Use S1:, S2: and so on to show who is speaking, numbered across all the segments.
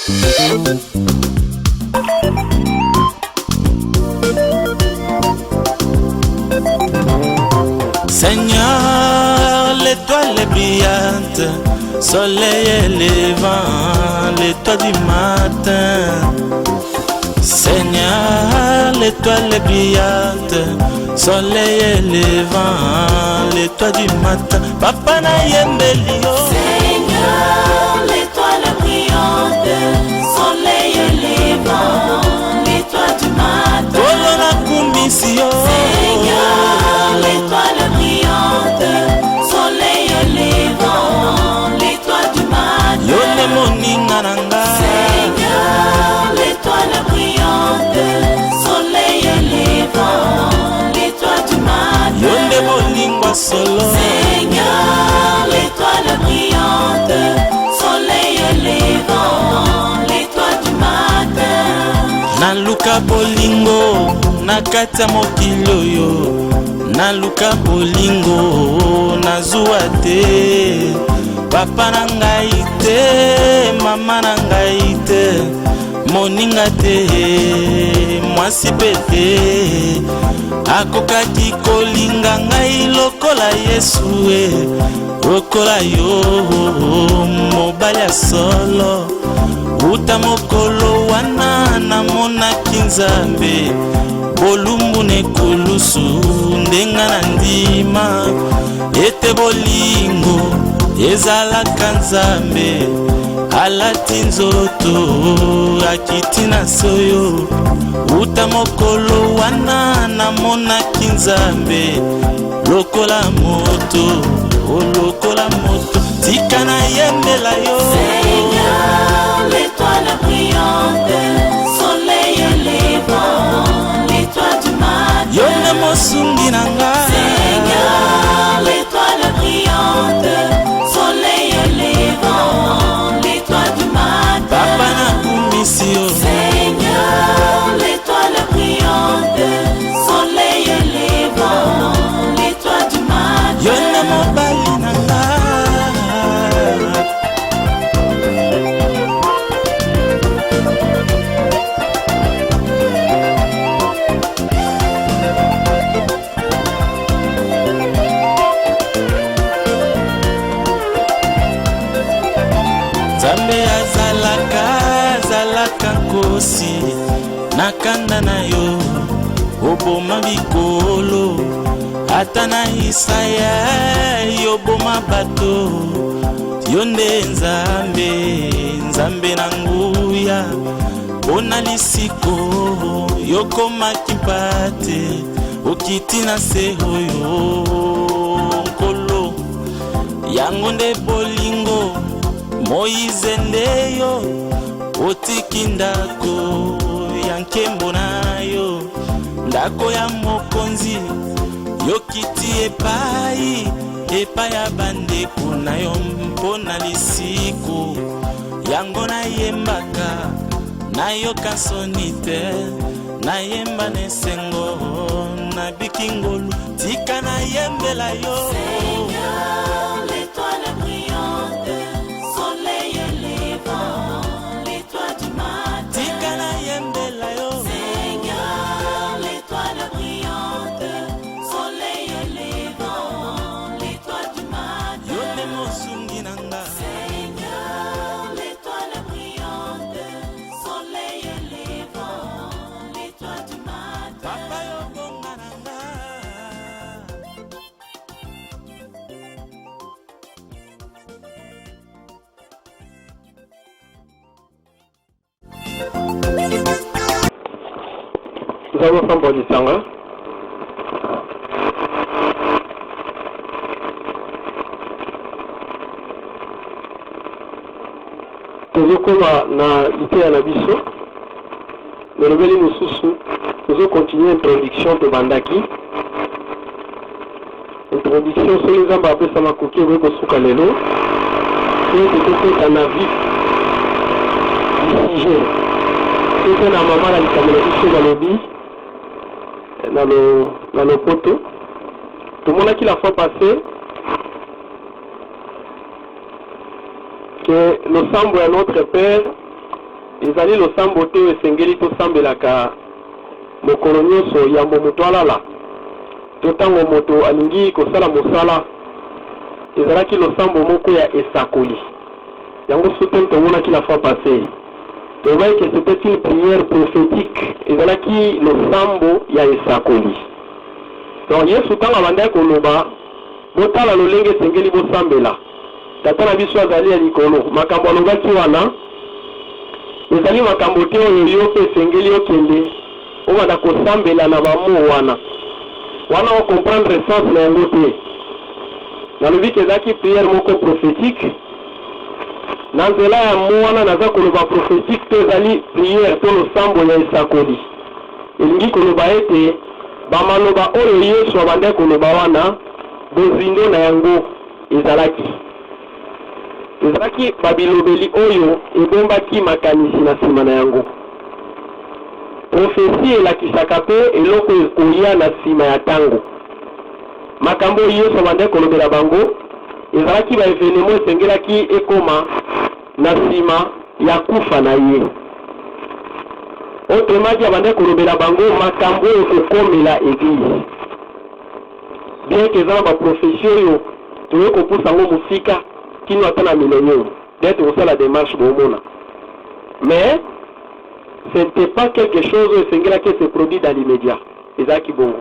S1: Seigneur, l'étoile est brillante, soleil et levant, l'étoile du matin. Seigneur, l'étoile est brillante, soleil et levant, l'étoile du matin. Papa na yembelio.
S2: Seigneur, l'étoile est brillante, soleil et levant, l'étoile du matin.
S1: Olona kumisio.
S2: Seigneur, l'étoile est brillante, soleil et levant, l'étoile du matin.
S1: Yone moninga nanga.
S2: Seigneur, l'étoile est brillante, soleil et levant, l'étoile du matin.
S1: Yone molingwa solo.
S2: Seigneur, l'étoile est brillante, soleil et levant, l'étoile du matin.
S1: Naluka bolingo nakata mokili oyo, naluka bolingo nazuwa te. Papa na ngai te, mama na ngai te, moninga te, mwasi pe te. Akokaki kolinga ngai lokola Yesu e, lokola yo mobali ya solo. Uta mokolo wana namonaki Nzambe, bolumbu nekulusu ndenga na ndima. Ete bolingo ezalaka Nzambe, alati nzoto akiti na soyo. Uta mokolo wana namonaki Nzambe, lokola moto, lokola moto, tika na yembela yo.
S2: Seigneur, l'étoile est brillante, soleil et levant, l'étoile du matin.
S1: Yone mosungi nanga.
S2: Seigneur, l'étoile est brillante, soleil et levant, l'étoile du matin.
S1: Papa na kumisio.
S2: Seigneur, l'étoile est brillante, soleil et levant, l'étoile du matin.
S1: Yone mobali nanga. Nzambe azalaka nkosi na kanda na yo, oboma bikolo. Ata na Isaya yoboma bato. Yo nde Nzambe, Nzambe na nguya. Pona lisiko yokomaki mpate, okiti na se oyo nkolo. Yango nde bolingo Moïse ndeyo, otiki ndako ya nkembo na yo. Ndako ya mokonzi yokiti epai, epai ya bandeko na yo mpona lisiko. Yango nayembaka, nayoka soni te, nayemba nesengo, nabiki ngolu, tika nayembela yo.
S2: Seigneur, l'étoile est brillante, soleil et levant, l'étoile du matin.
S1: Tika nayembela yo.
S2: Seigneur, l'étoile est brillante, soleil et levant, l'étoile du matin.
S1: Yone mosungi nanga.
S2: Seigneur, l'étoile est brillante, soleil et levant, l'étoile du matin.
S1: Papa yo bonga nanga.
S3: Nous avons fait un bon distinguo. Tozokoma na ite na biso. Lolobeli mosusu. Nous continuer introduction de Bandaki. Introduction sur les amba apesa makoki weko suka lelo. C'est un avis du sujet. C'est un amama la likamela dans le bi. Dans le poteau. Tout le monde a qui la fois passée que nous semble à notre Père ezali losambo te esengeli tosambelaka mokolo nyonso yambo moto alala to ntango moto alingi kosala mosala ezalaki losambo moko ya esakoli yango souten tomonaki la fois passée toyebaki que c'était une prière prophétique ezalaki losambo ya esakoli donc yesu ntango abandaki koloba botala lolenge esengeli bosambela tata na biso azali ya likolo makambo alobaki wana ezali makambo te oyo yo mpe esengeli okende obanda kosambela na bamo wana okomprendre sens na yango te nalobi ke ezalaki prière moko prophétique na nzela ya mo wana naza koloba prophétique to ezali prière to losambo ya esakoli elingi koloba ete bamaloba oyo yesu abandaki koloba wana bozindo na yango ezalaki babilobeli oyo ebombaki makanisi na nsima na yango profesi elakisaka mpe eloko ekoya na nsima ya ntango makambo oyo yesu abandaki kolobela bango ezalaki baevenemo esengelaki ekoma na nsima ya kufa na ye otemaki abandaki kolobela bango makambo oyo ekokomela eglise bien ke eza na baprofesi oyo toye kopusa yango mosika kino ata na millénium d'être kosala démarche bomona mais ce n'était pas quelque chose oyo esengelaki se produit dans l'immédiat ezalaki bongo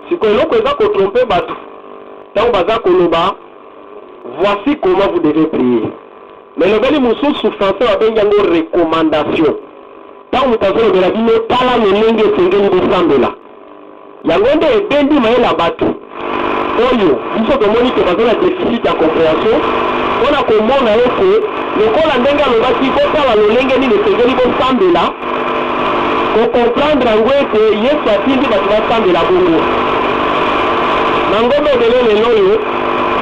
S3: sikoyo eloko eza kotrompe bato ntango baza koloba voici comment vous devez prier mais lobeli mosusu français babengi yango recommandation ntango moto azolobela bino tala lolenge esengeli bosambela yango nde ebendi mayela bato oyo biso tomoni ke baza na déficit ya compréhension mpona komona ete lokola ndenge alobaki botala lolenge nini esengeli bosambela kokomprendre yango ete yesu atindi bato basambela bongo na ngombe ebele lelo oyo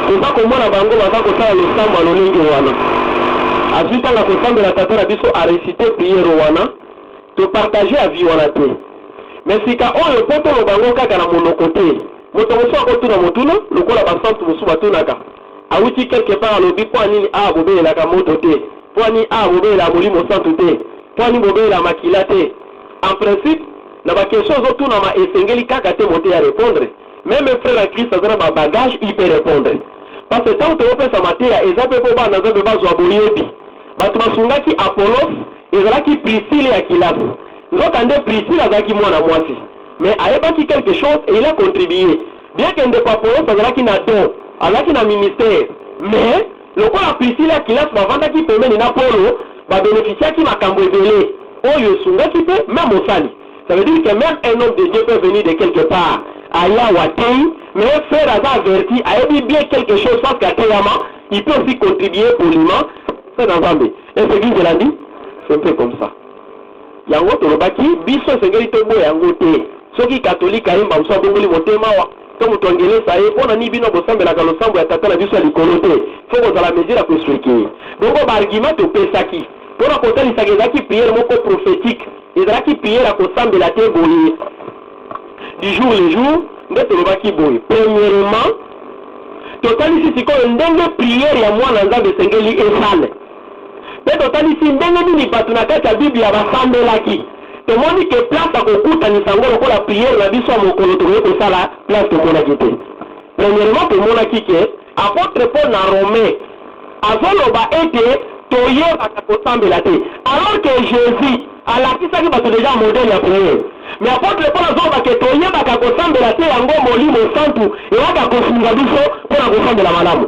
S3: toza komona bango baza kosala losambo ya lolenge wana azwi ntanga kosambela tata na biso arecite priere wana topartage avi wana te mais sika oyo mpo toloba bango kaka na monoko te moto mosu akotuna motuna lokola basantu mosu batunaka awuti quelque part alobi mpo anini bobelelaka moto te mpo ani bobelelaka molimo santu te mpo ani bobelelaka makila te en principe na bakestion ozotunama esengeli kaka te moto ya répondre même frère ya Christ aza na babagage il peut répondre parce que ntango tokopesa mateya eza mpe mpo bana nzambe bazwa boyebi bato basungaki Apollos ezalaki Priscille ya kilasi nzoka nde Priscille azalaki mwana mwasi mais ayebaki quelque chose et il a contribué bien que ndeko Apollos azalaki na don azalaki na ministère mais lokola Priscille ya kilasi bavandaki pembeni na Paulo babénéficiaki makambo ebele oyo esungaki mpe même osali ça veut dire que même un homme de Dieu peut venir de quelque part aya watei mais frère aza averti ayebi bien quelque chose parce qu'ateyama il peut aussi contribuer poliment c'est dans Zambie et ce qui l'a dit c'est un peu comme ça yango tolobaki biso esengeli toboya yango te soki catholique ayemba mosu abongoli motema wa to moto angelesa ye mpona ni bino bosambelaka losambo ya tata na biso ya likolo te fo kozala mesure ya koexplike bongo baargument topesaki mpona kotalisaka ezalaki priere moko prophétique ezalaki priere ya kosambela te boye du jour le jour nde tolobaki boye premièrement totalisi sikoyo ndenge priere ya mwana nzambe esengeli esale mpe totalisi ndenge nini bato na kati ya biblia basambelaki tomoni ke place akokutanisa yango lokola priere na biso ya mokolo tokoki kosala place tomonaki te premièrement tomonaki ke apôtre Paul na Romain azoloba ete toyebaka kosambela te alors que Jésus alakisaki bato deja modele ya priere mais apôtre Paul azoloba ke toyebaka kosambela te yango molimo santu eyaka kosunga biso mpona kosambela malamu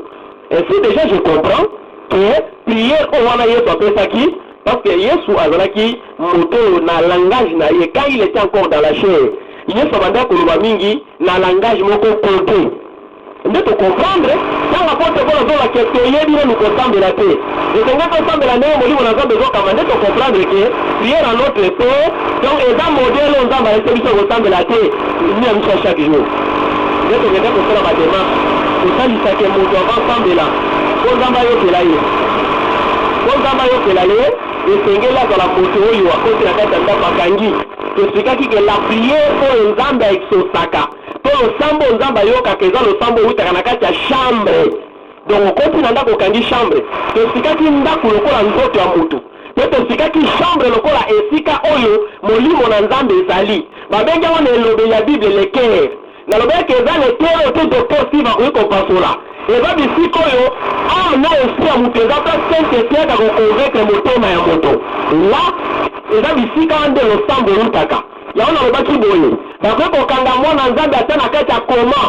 S3: ainsi déjà je comprends que prière oyo wana yesu apesaki parce que yesu azalaki moto na langage na ye quand il était encore dans la chair yesu abandaki koloba mingi na langage moko codé nde tocomprendre ntango apôtre Paul azoloba ke toyebi nanu kosambela te esenge tosambela ndenge molimo na nzambe ezokamba nde tocomprendre ke prière à notre père donc eza modele oyo nzambe alese biso kosambela te ni ya biso chaque jour nde tokende kosala bademarche tosalisake moto avasambela po nzambe ayokela ye esengeli azala moto oyo akoti na kati ya ndako akangi tosikaki ke la priere oyo nzambe aexosaka to losambo nzambe ayokaka eza losambo owutaka na kati ya chambre donc okoti na ndako okangi chambre tosikaki ndako lokola nzoto ya moto mpe tosikaki chambre lokola esika oyo molimo na nzambe ezali babengi yango na elobeli ya bible leker nalobelaki eza leker oyo te docteur si bakoki kopasola eza bisika oyo ame na esprit ya moto eza mpe saint esprit aka koconvaincre motema ya moto la eza bisika wana nde losambo eutaka yango nalobaki boye bakoki kokanga mwana nzambe ata na kati ya koma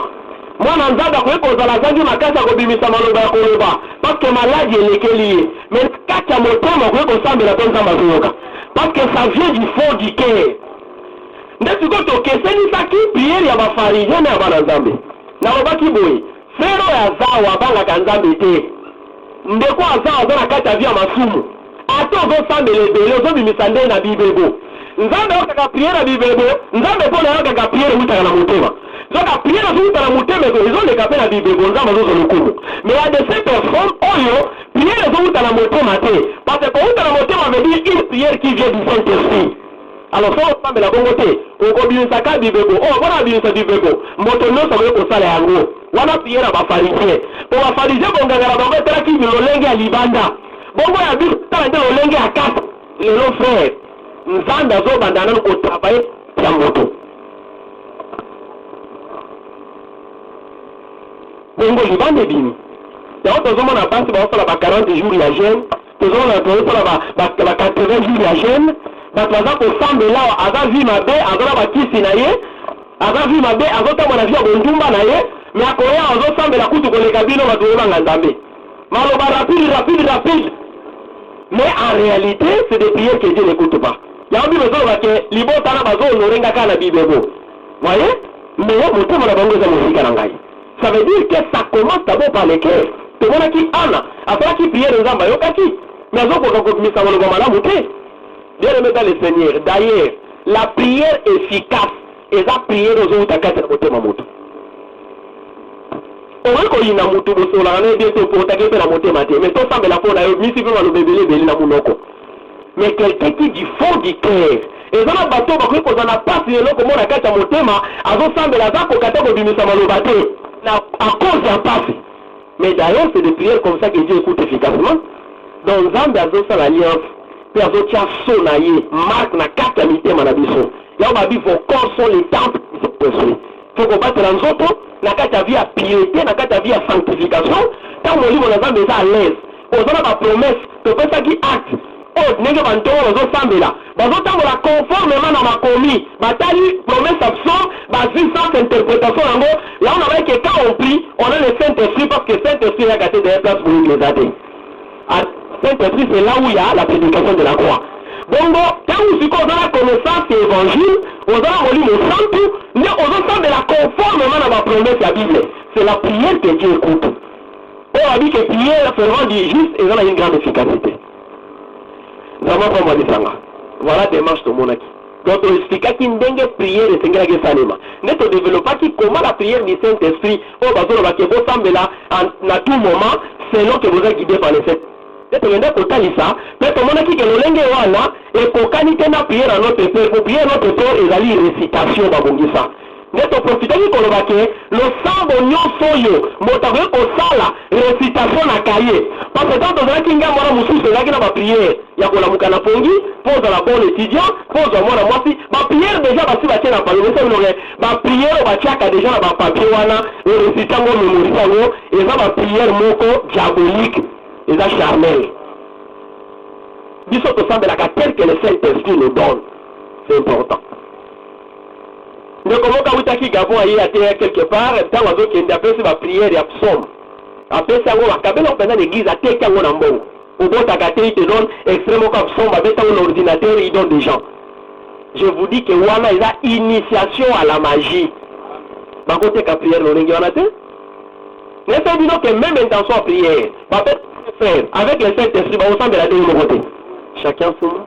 S3: mwana nzambe akoki kozala azangi makasi ya kobimisa maloba ya koloba parceke maladi elekeli ye mais kati ya motema akoki kosambela mpe nzambe azoyoka parceke ça vient du fond du cœur nde sikoyo tokesenisaki priere ya bafarisien na ya bana nzambe nalobaki boye frere oyo azawa abangaka nzambe te ndeko aza na kati ya vi ya masumu ate ozosambela ebele ozobimisa nde na bibebo nzambe ayokaka priere ya bibebo nzambe mpona ayokaka priere eutaka na motema zoka priere ezouta na motema ezoleka mpe na bibebo nzambe azozwa lokumu mais ya de ces personnes oyo priere ezouta na motema te parce que outa na motema veut dire une prière qui vient du Saint-Esprit. Alors so osambela bongo te okobimisaka bibebo oyo mpona abimisa bibebo moto nyonso akoki kosala yango wana priere ya bafarisien po bafarisien bongangana bango etalaki lolenge ya libanda bongo ya biso tala nde lolenge ya kati lelo frère nzambe azobanda nano kotravaye ya moto bongo libanda ebimi yango tozomona basi baosala ba 40 jours ya jeune tozosala ba 80 jours ya jeune bato baza kosambela aza vi mabe azona bakisi na ye aza vi mabe azotambola vi ya bondumba na ye me akoya azosambela kutu koleka bino bato oyebanga nzambe maloba rapide mais en réalité c'est des prières que Dieu n'écoute pas yango bible ezolobake libotana bazohonorenga kaka na bibebo voye mais motema na bango eza mosika na ngai ça veut dire que ça commence d'abord par le cœur tomonaki ana asalaki priere nzambe ayokaki mais azokoka kobimisa maloba malamu te bien aimé dans le Seigneur d'ailleurs la prière efficace eza priere ozouta kati na motema moto okoki koyina motu bosolaka na yebi ete opotaki mpe na motema te mais tosambela mpo na yo misi mpe maloba ebele na munoko mais quelqu'un qui du fond du cœur eza na bato bakoki kozala na pasi lelo komona kati ya motema azosambela aza koka te kobimisa maloba te à cause ya pasi mais d'ailleurs c'est des prières comme ça que Dieu écoute efficacement donc nzambe azosala alliance mpe azotia so na ye marque na kati ya mitema na biso yango babi vos corps sont les temples du Saint-Esprit fo kobatela nzoto na kati ya vie ya piété na kati ya vie ya sanctification ntango molimo na nzambe eza à l'aise oza na bapromese topesaki acte oyo ndenge bantongo bazosambela bazotambola conformément na makomi batali promesse absor bazwi sans interprétation yango yango na bayeke quand on prie on a le Saint-Esprit parce que Saint-Esprit yaka te derrière place moyingi eza te Saint-Esprit c'est là où il y a la prédication de la croix bongo ntango sikoyo oza na connaissance ya évangile oza na molimo santu nde ozosambela conformément na bapromesse ya bible c'est la prière que Dieu écoute oyo abi ke prière fervent du juste eza na une grande efficacité nzambe mpo mwadisanga voilà démarche tomonaki donc toexplikaki ndenge prière esengelaki esalema nde todevelopaki comment la prière du Saint-Esprit oyo bazolobaki bosambela na tout moment selon que boza guidé par le Saint nde tokende kotalisa mpe tomonaki ke lolenge wana ekokani te na prière ya notre père po prière notre père ezali récitation babongisa nde toprofitaki koloba ke losambo nyonso oyo moto akoki kosala récitation na kaye parce que tant tozalaki ngambo wana mosusu ezalaki na bapriere ya kolamuka na pongi mpo ozala bon étudiant mpo ozwa mwana mwasi bapriere déjà basi batie na papier mesebinoke bapriere oyo batiaka déjà na bapapier wana eresite yango mémorise yango eza bapriere moko diabolique eza charnel biso tosambelaka tel que le Saint-Esprit nous donne c'est important ndeko moko awutaki Gabon aye ate quelque part ntango azokende apesi bapriere ya psaume apesi yango bakabela mpenza na église ateki yango na mbongo obotaka te il te donne extrait moko ya psaume abeti yango na ordinateur il donne des gens je vous dis que wana eza initiation à la magie bakoteka priere lolenge wana te nese bino que même intention ya priere bapesi frère avec le Saint-Esprit bakosambela te yo moko te chacun suma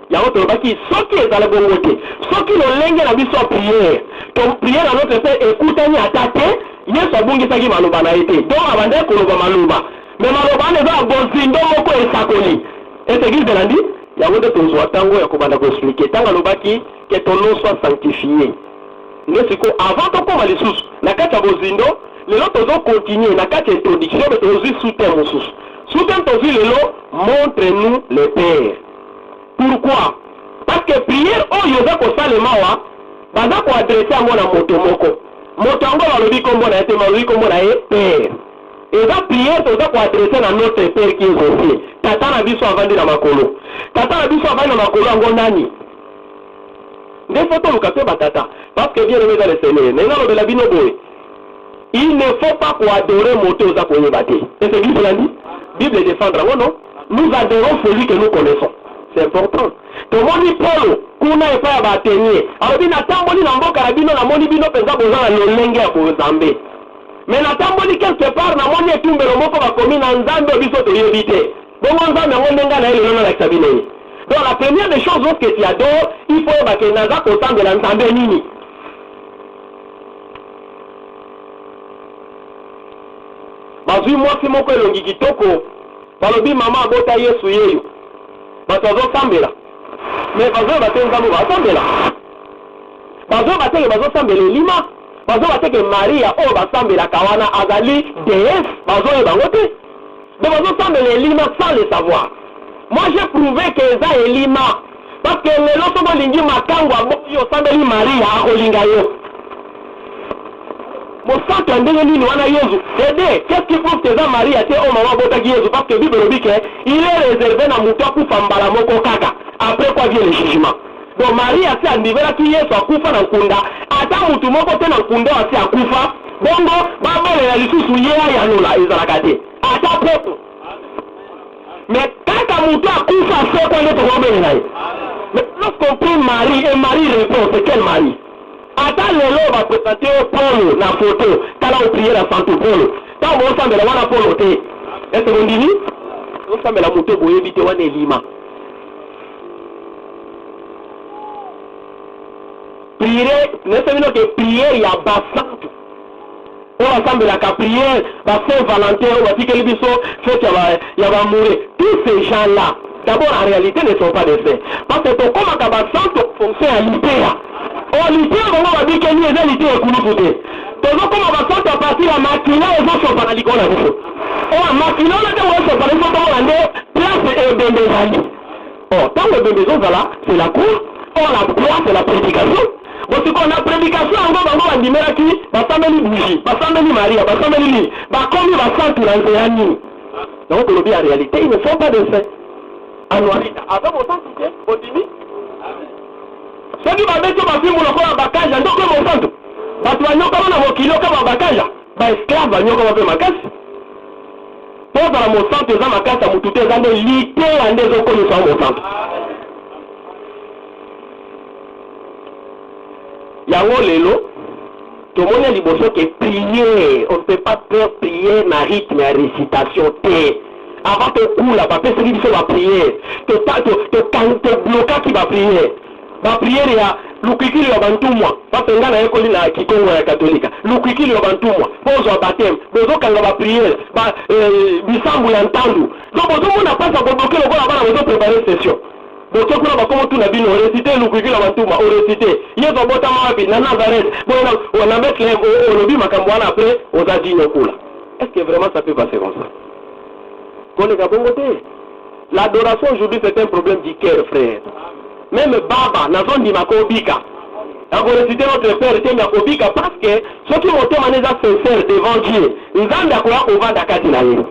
S3: yango tolobaki soki ezala bongo te soki lolenge na biso ya priere to priere ya notre père ekutani ata te yesu abungisaki maloba na ye te donc abandaki koloba maloba me maloba wana eza ya bozindo moko esakoli ete eglise elandi yango nde tozwa ntango ya kobanda koexplike ntango alobaki ke ton nom soit sanctifié nde sikoyo avant tokoma lisusu na kati ya bozindo lelo tozokontinue na kati ya introduction me tozwi sute mosusu Soutien tozi lelo, montre-nous le Père. Pourquoi? Parce que prière, oh, yoza ko salemawa, baza ko adresser à mon motomoko. Motango va le dire comme on a été malheureux, comme on a été Père. Et la prière, toza ko adresser à notre Père qui est au ciel. Tata na biso avandi na makolo. Tata na biso avandi na makolo ango nani? Des photos lukape batata. Parce que bien aimé dans le Seigneur. Nenga lo la bino boy. Il ne faut pas qu'on adore moto aux apôtres battés. C'est ce que Bible a dit. Bible défendre, non? Nous adorons celui que nous connaissons. C'est important. Tout le monde dit Paul, kuna n'est pas à tenir. Alors, il n'a pas moni dans mon carabino, na moni bino pesa besoin de l'engue à Bozambe. Mais n'a pas moni quelque part, na moni tout le monde va commis dans Zambé, biso de éviter. Bon, on va me rendre à l'aile, non, avec Sabine. Donc, la première des choses que tu adores, il faut que Naza content de l'entendre nini. Bazui moi si moko elongi kitoko balobi mama abota Yesu yeyo bato bazosambela mais bazo batenge nzambe basambela bazo batenge bazosambela elima bazo batenge Maria oyo basambelaka wana azali déesse bazoyeba bango te donc bazosambela elima sans le savoir. Moi j'ai prouvé que eza elima parce que lelo soko olingi makango aboki osambeli Maria akolinga yo. Mon sang ndenge nini wana Yesu dede qu'est-ce qui prouve que ça Marie a été au maman botaki Yesu parce que Bible dit qu'il est réservé na muto akufa mbala moko kaka après quoi vient le jugement. Donc Marie a fait andivela ki Yesu akufa na nkunda ata mutu moko te na nkunda wasi akufa bongo babele na lisusu ye ya lola ezalaka te ata pepo mais kaka mutu akufa c'est quoi le problème là. Mais lorsqu'on prie Marie et Marie répond c'est quelle Marie? Attends le va présenter Paul na photo tala au prière à Santo Paul tant bon semble la wana Paul te est-ce que on dit on semble la moto boye bité wana elima prière ne c'est que prière ya basantu on ensemble la prière ba Saint Valentin on va dire que biso fête ya ba mourir tous ces gens là d'abord en réalité ne sont pas des saints parce que comme ka basantu fonctionne à l'ipéa. Oh, l'idée, on va dire que nous avons l'idée de nous aider. Donc, comme on va sortir à partir de la matinée, on va sortir à l'école. Oh, la matinée, on va sortir à l'école. Place et bembezali. Oh, tant que bembezon, voilà, c'est la cour. Oh, la place, c'est la prédication. Bon, c'est qu'on a prédication, on va dire qui va s'amener bougie, va s'amener Maria, va s'amener lui. Va comme il va sortir dans les années. Donc, on dit en réalité, ils ne sont pas des saints. En noirita. Avant, on s'en soutient, on dit. Ceux qui va mettre ma fille pour le bakaja, donc mon centre. Parce que nous avons un kilo comme bakaja. Bah esclave, nous avons fait ma casse. Pour dans mon centre, ils ont ma casse à mon tout les années lité en des autres nous sommes mon centre. Yango lelo, tout le monde a dit que prier, on ne peut pas faire prier na rythme et récitation T. Avant de couler, la papier c'est qui va prier. Te bloquer qui va prier. La prière ya lukikili ya bantumwa parce que ngana yeko lina kikongo ya katolika lukikili ya bantumwa pozo ya baptême bozo kanga ba prière ba bisambu ya ntandu donc bozo mona pasa ko bloquer le ko bana bozo préparer session bozo kuna ba komo tuna bino réciter lukikili ya bantumwa o réciter yezo bota mapi na Nazareth bona on a mettre le lobi makambo wana après oza dino kula. Est-ce que vraiment ça peut passer comme ça? Kolega bongote. L'adoration aujourd'hui c'est un problème du cœur, frère. Même Baba, Nazon di Makobika. On va réciter notre Père et Makobika parce que ceux qui ont témoigné sincère devant Dieu, ils ont d'accord au vent d'Akatinaï.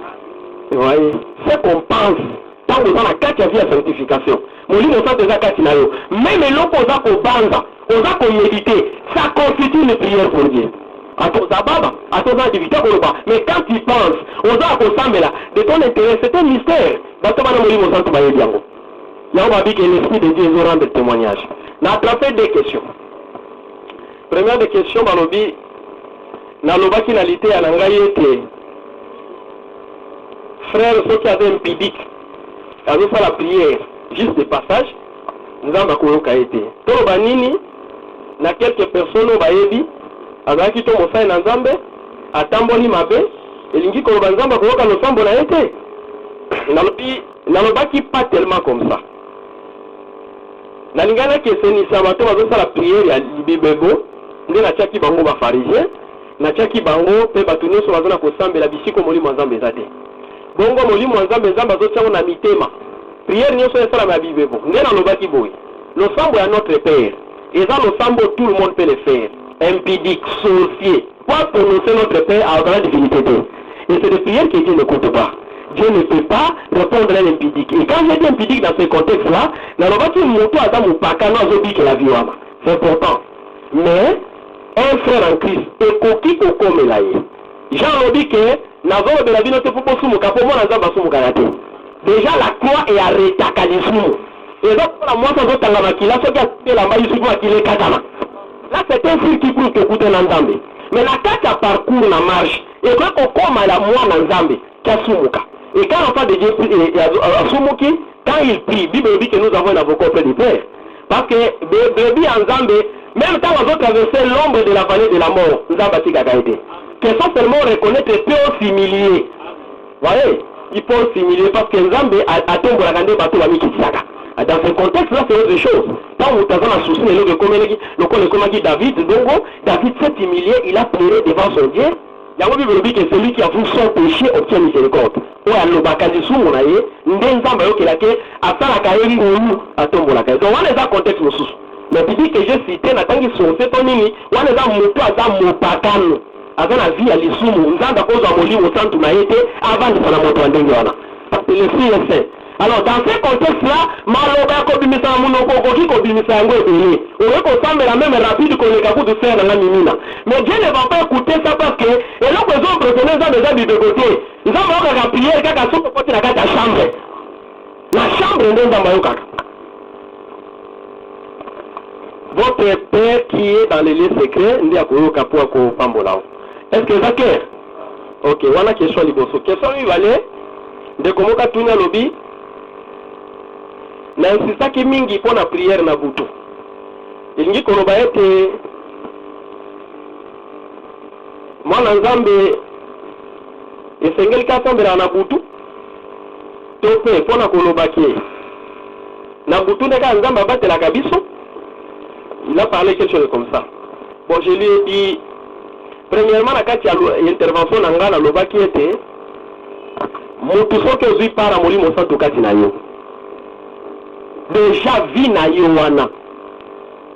S3: Vous voyez, ce qu'on pense, tant que dans la carte, il y a vie à sanctification. Mon livre, on sent déjà Katinaï. Même l'opposant au banda, aux actes méditer, ça constitue une prière pour Dieu. À ton Baba, à ton activité, mais quand tu penses aux actes au là, de ton intérêt, c'est un mystère. Dans ton livre, on sent tout le monde. Là, on va dire que l'Esprit de Dieu nous rend des témoignages. On a attrapé des questions. Première des questions, Balobi, na loba qui n'a l'été à l'angaïté. Frère, ceux qui avaient un pidic, avaient fait la prière, juste de passage, nous avons koyoka été. Tolo banini, na quelques personnes au baebi, avec qui tomo sa nzambe, atamboli mabe, elingi koloba nzamba koyoka no sambo na été. Na loba qui pas tellement comme ça. Nalingana kesenisa bato bazosala prière ya libebebo nde natiaki bango bafarisien natiaki bango mpe bato nyonso bazona kosambela bisiko molimo ya nzambe eza te bongo molimo nzambe nzambe azotiango na mitema prière nyonso esalama ya bibebo nde nalobaki boye losambo ya notre père eza losambo tout le monde peut le faire impudique sorcier quoi prononcer notre père à la divinité et c'est des prières que Dieu n'écoute pas. Dieu ne peut pas répondre à l'impudique. Et quand j'ai dit impudique dans ce contexte-là, nalobaki moto aza mopakano azobiki la viwama. C'est important. Mais un frère en Christ ekoki kokomela ye. Jean lobi ke nazolobela bino te po bosumuka po mona nzambe asumukaka te. Déjà la croix est arrêtaka lisumu. Eza mpona mwasi azotanga makila soki atelamba lisumu makila ekatama. Là c'est un fil qui prouve qu'écoute na nzambe. Mais la kati ya parcours na marche ekoki kokoma la mwana nzambe kiasumuka. Et quand l'enfant de Dieu asumuki, quand il prie, Bible dit que nous avons un avocat auprès du Père. Parce que bébé en Zambé, même quand on va traverser l'ombre de la vallée de la mort, Zamba Tigagaïté. Que sans seulement reconnaître peut s'humilier. Vous voyez, il peut s'humilier parce que Zambé a tombé la grande bateau à Mikitsaka. Dans ce contexte-là, c'est autre chose. Quand vous avez un souci, le David, donc David s'est humilié, il a pleuré devant son Dieu. Yango Bible dit que celui qui a vu son péché obtient miséricorde. Oyo alobaka lisumu na ye nde nzambe ayokelaki asalaka ye ngulu atombolaka ye. Donc wana eza contexte mosusu. Mais puis que j'ai cité natangi sonse to nini wana eza moto aza mopakano aza na vie ya lisumu nzambe akozwa molimo santu na ye te avandisa na moto ya ndenge wana. Parce que le fils est saint. Alors dans ce contexte-là, maloba ya kobimisa na munoko okoki kobimisa yango ebele. Okoki kosambela même rapide koleka kutu ser na nga mimina. Mais Dieu ne va pas écouter ça parce que eloko ezoimpressionne nzambe eza bibeko te. Nzambe ayokaka prière kaka soki okoti na kati ya chambre. Na chambre nde nzambe ayokaka. Votre Père qui est dans les lieux secrets, nde akoyoka po akopambola. Est-ce que eza clair? Ok, wana question liboso. Question mibale ndeko moka tuni alobi na insistaki mingi mpo na prière na butu elingi koloba ete mwana nzambe esengeli kasambela na butu to mpe mpo na kolobaki na butu ndeka nzambe abatelaka biso. Il a parlé quelque chose comme ça. Bon, je lui ai dit premièrement na kati ya intervention na nga nalobaki ete motu soki ozwi para molimo santu kati na yo déjà vie na yo wana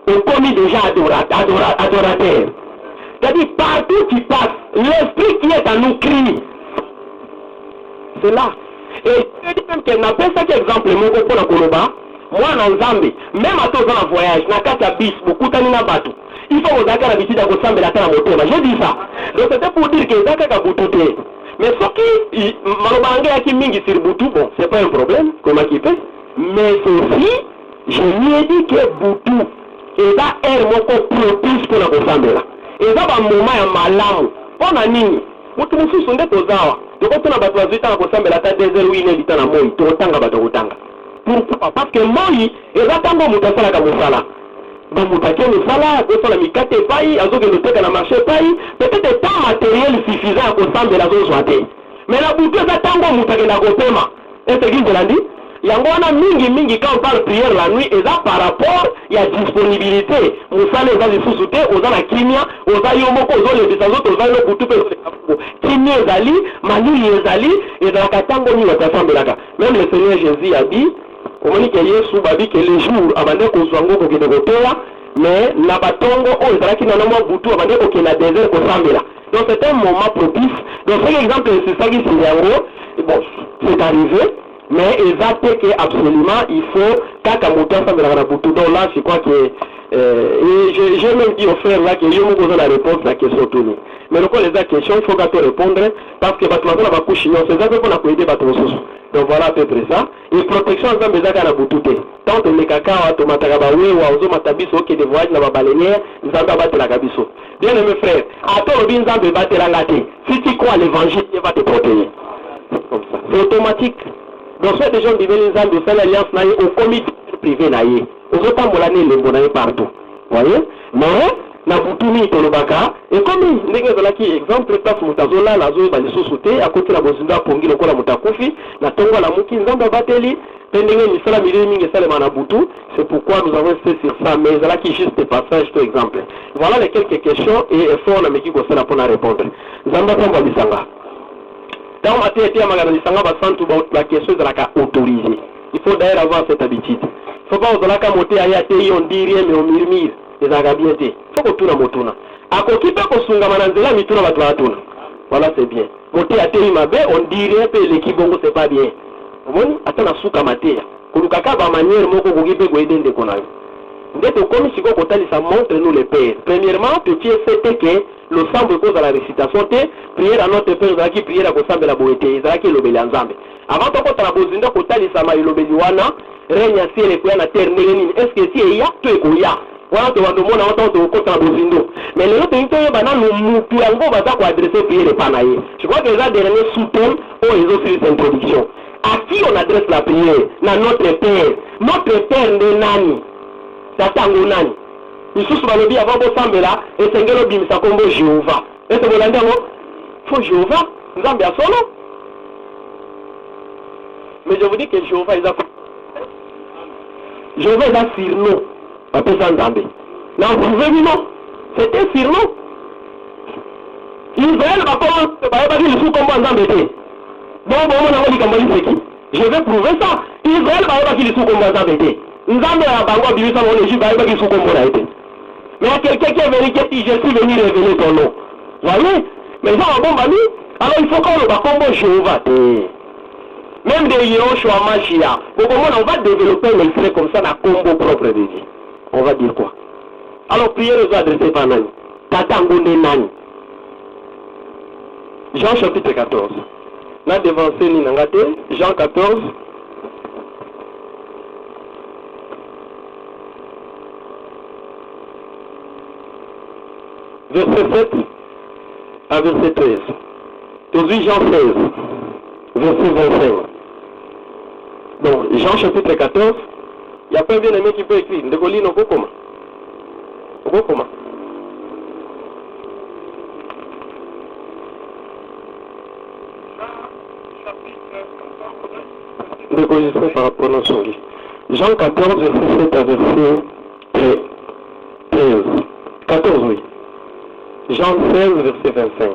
S3: okomi déjà adorateur. C'est-à-dire partout tu passes l'esprit qui est en nous crie. C'est là. Et je dis même que napesaki exemple moko mpona koloba mwana nzambe même ata oza na voyage na kati ya bis bokutani na bato il faut ozalaka na bitidi ya kosambela ata na motema. J'ai dit ça. Donc c'était pour dire que eza kaka butu te. Mais ce qui maloba yaki mingi sur butu, bon, c'est pas un problème, comme qui fait. Mais aussi, je lui ai dit que butu, et ça est mon propice pour la kosambela. Et ça va un moment ya malamu. On a nini. Mutu musu sonde tozawa. Donc on a battu azita na kosambela ta désert oui ne bitana moi, to tanga bato kotanga. Pourquoi? Parce que moi, et ça tango mutu sala ka musala. Donc mutake musala, ko la mikate pai, azoke le teka na marché pai, peut-être pas matériel suffisant pour sambela zo soate. Mais la butu ça tango mutake na kopema. Est-ce que vous l'avez dit? Yango wana mingi quand on parle prière la nuit et ça par rapport il y a disponibilité. Musala eza lisusu te, oza na kimia, oza yo moko ozo le bisazo oza le butu pe le kimia ezali, malili ezali, et dans la tango ni watasambelaka. Même le Seigneur Jésus a dit omoni ke Yesu babi ke les jours abande kozwango ko kende koteya mais na batongo o ezalaki na nomwa butu abande ko kena désert ko sambela. Donc c'est un moment propice. Donc par exemple c'est ça qui c'est yango bon c'est arrivé mais exact que absolument il faut kaka moto sambela na butu. Donc là je crois que et j'ai même dit au frère là que yo mo la réponse à la question tournée. Mais le quoi les questions il faut gâter répondre parce que bato na ba kushino c'est ça pour na ko aider bato soso. Donc voilà à peu près ça. Et protection en Zambie na butute. Tant que les cacao tomataka ba wewa ozo matabiso qui de voyage na ba baleinière, Zambie batela kabiso. Bien mes frères, attends le Zambie batela ngate. Si tu crois l'évangile, il va te protéger. Comme ça. C'est automatique. Donc soit des gens qui viennent Zambie faire l'alliance na au comité privé na yé. Ozo tambolane le bonaye partout. Voyez? Mais na butumi tolobaka et comme ndenge zalaki exemple place mutazola la zo ba lisusu te akoti na bozinda pongi lokola mutakufi na tongo la muki nzamba bateli pendenge ni sala milé mingi sala na butu. C'est pourquoi nous avons fait sur ça mais zalaki juste passage tout exemple. Voilà les quelques questions et efforts na meki ko sala pour répondre. Nzamba tamba bisanga Donc, ma tête est à ma la question de la autorisée. Il faut d'ailleurs avoir cette habitude. Il ne faut pas que moté à yate, on dit rien, mais on murmure. Les agabiétés. Il faut que tout le monde. A kokipe ko sunga mananzela mituna watu watuna. Voilà, c'est bien. Moté à tei mabe, on dit rien, mais l'équipe bongo c'est pas bien. Omoni atana suka matea. Kulukaka ba manière moko kokipe ko edende konayo. Ndete comme si ça montre nous les pères. Premièrement, petit fait que le semble cause à la récitation te prière à notre père qui prière à kosambe la boete ezalaki lobeli nzambe. Avant to kota la bozinda kotali sama lobeli wana renya ciel ko na terre nini. Est-ce que si ya to ekoya? Wana to wandomona wata to kota la bozindo. Mais les autres into bana no mutu yango baza ko adresser prière pana ye. Je crois que les derniers sous-thèmes ont ils ont fait cette introduction. À qui on adresse la prière? Na notre père. Notre père de nani? Tatango nani isusu balobi avant bosambela esengelo bimisa kombo Jéhovah ese bolandi yango fo Jéhovah nzambe ya solo. Mais je vous dis que Jéhovah est un surnom apesa nzambe na prouvé bino c'était surnom. Israël bakoma bayebaki lisusu kombo ya nzambe te bon bomona ngo likambo liseki. Je vais prouver ça. Israël bayebaki lisusu kombo ya nzambe te. Nzambe ya bango bimisa mon Égypte bayebaki lisusu kombo na ete. Mais il y a quelqu'un qui est venu qui dit je suis venu révéler ton nom. Voyez? Mais ça va bon bami. Alors il faut qu'on le bat comme Jéhovah. Même des Yehoshua Machia. On va développer un extrait comme ça dans combo propre de Dieu. On va dire quoi? Alors prière aux adressés par Nani. Tatango de Nani. Jean chapitre 14. N'a devancé ni nangate. Jean 14. Verset 7 à verset 13. Aujourd'hui Jean 16, verset 25. Donc Jean chapitre 14, il n'y a pas un bien-aimé qui peut écrire. De Golino Bokoma. Bokoma. De Golino par prononciation. Jean 14, verset 7 à verset 13. 14, oui. Jean 16, verset 25.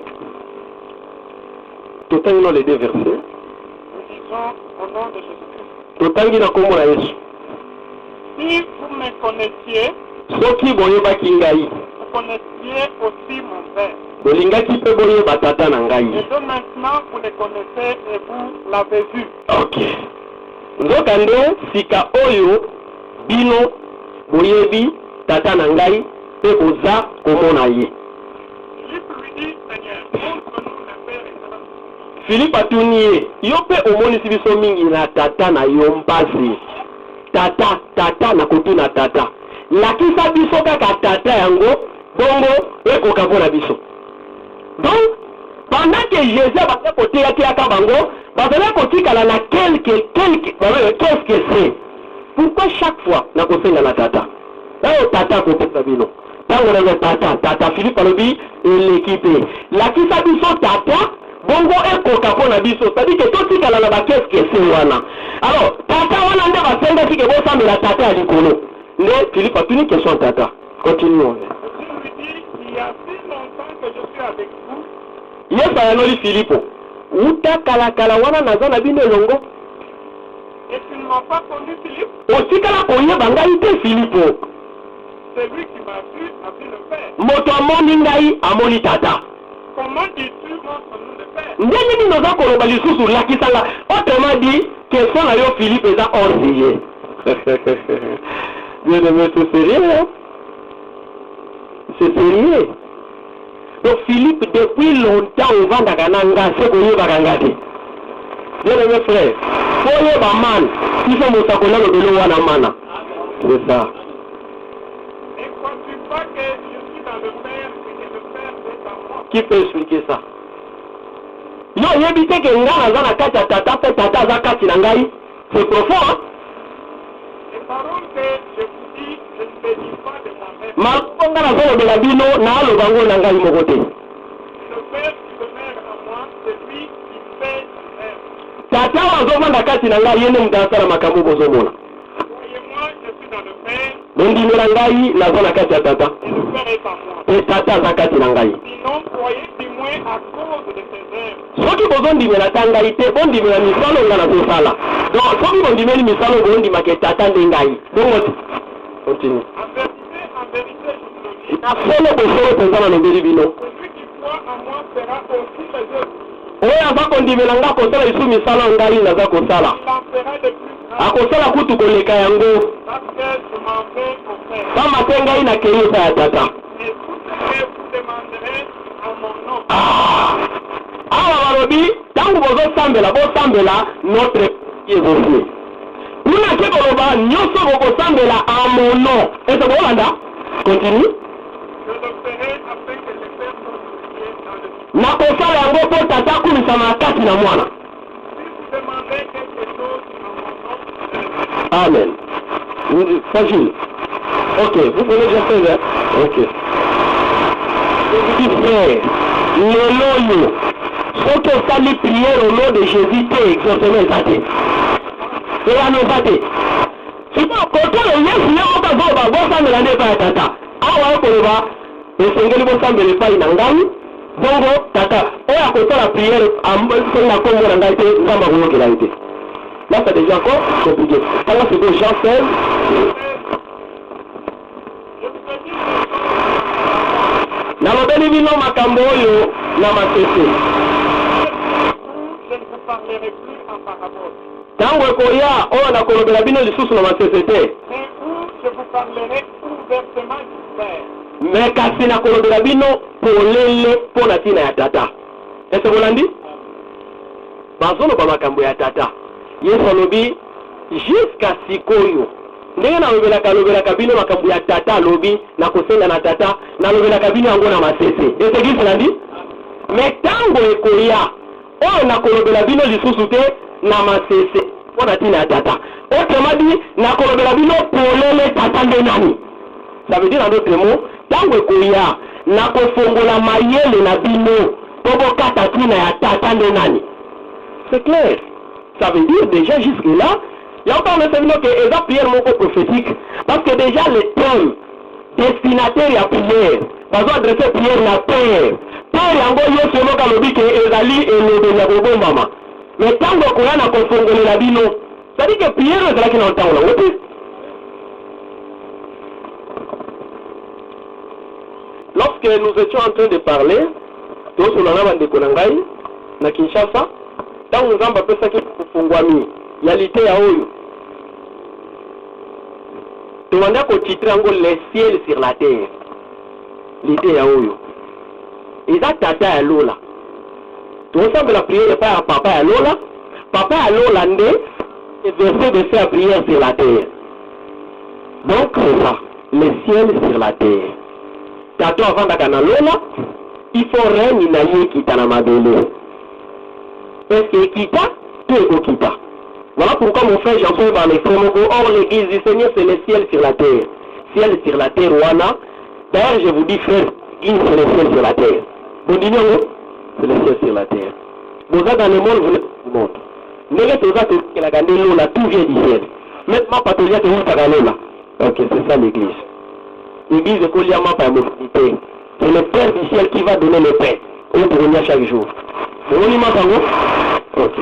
S3: Total les deux versets.
S4: Nous disons au nom de Jésus-Christ.
S3: Total na kombo na Yesu.
S4: Si vous me connaissiez,
S3: Soki boyeba kingai.
S4: vous connaissiez aussi mon Père.
S3: Bolingaki pe boyeba tata na ngai.
S4: Et donc maintenant vous les connaissez et vous l'avez vu.
S3: Ok. Nzokande sika oyo bino boyebi tata na ngai pe boza komona ye. Philippe atuniye yo pe omonisi biso mingi na tata na yo mpasi. Tata na kotuna tata. Lakisa biso kaka tata yango bongo ekoka mpona biso. Donc pendant que Jésus va côté à bango, bazala kotikala na qu'est-ce que c'est. Pourquoi chaque fois na kosenga na tata? Oyo tata kopesa bino. Tango na tata Philippe alobi l'équipe. Lakisa biso tata bongo ekoka mpona biso. C'est-à-dire que totikala na ba qu'est-ce que c'est wana. Alors tata wana nde basenga ki ke bosambela tata ya likolo. Nde Philippe a tuni question tata. Continuons.
S4: Il y a si longtemps que je suis avec vous.
S3: Yesu ayanoli Filipo. Uta kala wana naza na bino elongo.
S4: Et tu ne m'as pas connu, Philippe.
S3: Otikala koyeba ngai te Filipo.
S4: Celui qui m'a vu a vu le Père.
S3: Moto amoni ngai amoni tata.
S4: Comment dis-tu montre-nous le Père?
S3: Ndenge nini oza koloba lisusu lakisanga. Autrement dit, question na yo Philippe eza ordillé. Bien aimé, c'est sérieux, hein? C'est sérieux. Donc Philippe, depuis longtemps, on va dans Nanga, c'est qu'on y va regarder. Bien aimé frère, faut y avoir man, il faut me sacoler le vélo à la mana. C'est ça.
S4: Et quand tu vois que je suis dans le Père et que le Père est en moi.
S3: Qui peut expliquer ça? Non, il y a évité que Nga Nazana Kata Tata fait Tata Zakati Nangai. C'est profond, hein?
S4: Les paroles que je vous dis, je ne les dis pas de moi-même.
S3: Malponga na zolo de la bino na lo bango Nangai mokote.
S4: Le Père qui demeure en moi, c'est lui qui fait le Père.
S3: Tata wazovanda kati Nangai yene mtasala makambo bozomona.
S4: Voyez-moi, je suis dans le Père
S3: bondimela ngai naza na kati ya tata
S4: et le Père est en moi.
S3: mpe tata aza kati na ngai.
S4: Sinon, croyez du moins à cause de ses œuvres.
S3: soki bozondimela ta ngai te bondimela misala nga nazosala. donc soki bondimeli misala bondimaka tata nde ngai bongo te. continue.
S4: En vérité, je vous le dis,
S3: na solo bosolo mpenza nalobeli bino
S4: celui qui croit en moi fera aussi les œuvres.
S3: oyo aza kondimela nga akosala lisu misala ngai naza kosala
S4: Il en fera de plus grands
S3: akosala kutu koleka yango
S4: parce que je m'en vais au Père.
S3: pamba te ngai nakei epa ya tata.
S4: Et tout ce que vous demanderez en mon nom,
S3: awa balobi ntango bosambela notre ezofue kuna ke koloba nyonso bokosambela a mon nom ese boolanda continue
S4: je le ferai afin que les Pères soient glorifiés dans le Fils.
S3: nakosala yango mpo tata akumisama na kati na mwana.
S4: Si vous demandez quelque chose en mon nom, je le ferai.
S3: Amen. Facile. Ok, vous pouvez déjà faire, hein? Ok. Je vous dis, frère, lelo yo, soki osali prière au nom de Jésus te exaucement eza te. eyano eza te. siko kotala yesu ye moko azoba bosambela nde epai ya tata. awa ekoloba esengeli bosambela epai na ngai bongo tata oyo akosala prière songa kombo na ngai te nzambe akoyokela ye te. Là, c'est déjà encore compliqué. Alors, c'est que Jean 16. Nalobeli bino makambo oyo na masese.
S4: Je ne vous parlerai plus en parabole,
S3: Tango ekoya oyo nakolobela bino lisusu na masese te.
S4: mais où je vous parlerai ouvertement du Père.
S3: Me kasi nakolobela bino polele mpo na ntina ya tata. Ese bolandi? Bazoloba makambo ya tata. Yesu alobi jusqu'à sikoyo ndenge nalobelaka bino makambo ya tata alobi na kosenga na tata nalobelaka bino yango na masese. Ese gisi nandi? Me ntango ekoya oyo nakolobela bino lisusu te na masese mpo na ntina ya tata. Autrement dit nakolobela bino polele tata nde nani. Ça veut dire en d'autres mots ntango ekoya nakofongola mayele na bino mpo bokata ntina ya tata nde nani. C'est clair. Ça veut dire déjà jusque-là, il y a encore un séminaire qui est la prière moko prophétique. Parce que déjà le thème destinataire à prière, parce qu'on adresse prière à Père. Père yango yesu moko alobi ke ezali elobeli ya kobombama. Mais ntango okoya na kofongolela bino, c'est-à-dire que prière ezalaki na ntango nango te. Lorsque nous étions en train de parler, tosolana bandeko na ngai na Kinshasa, ntango nzambe apesaki kofungwami ya lite ya oyo tobanda kotitre yango le ciel sur la terre. Lite ya oyo eza tata ya lola tosambela priere epai ya papa ya lola. Papa ya lola nde verset de faire prière sur la terre. Donc ça le ciel sur la terre. Tato avandaka na lola il faut règne na ye kita na mabele. Est-ce qu'il quitte? Tout est quitte. Voilà pourquoi mon frère Jean-Paul va les frères. Or l'église du Seigneur c'est le ciel sur la terre. Ciel sur la terre, Wana. D'ailleurs je vous dis frère, c'est le ciel sur la terre. Vous dites non? C'est le ciel sur la terre. Vous êtes dans le monde, vous êtes dans le monde. Tout vient du ciel. Maintenant, patrouille, tu vas faire là. Ok, c'est ça l'église. L'église de Koliama par mobilité. C'est le Père du ciel qui va donner le pain. On peut venir chaque jour. Vous voyez ma parole? Ok.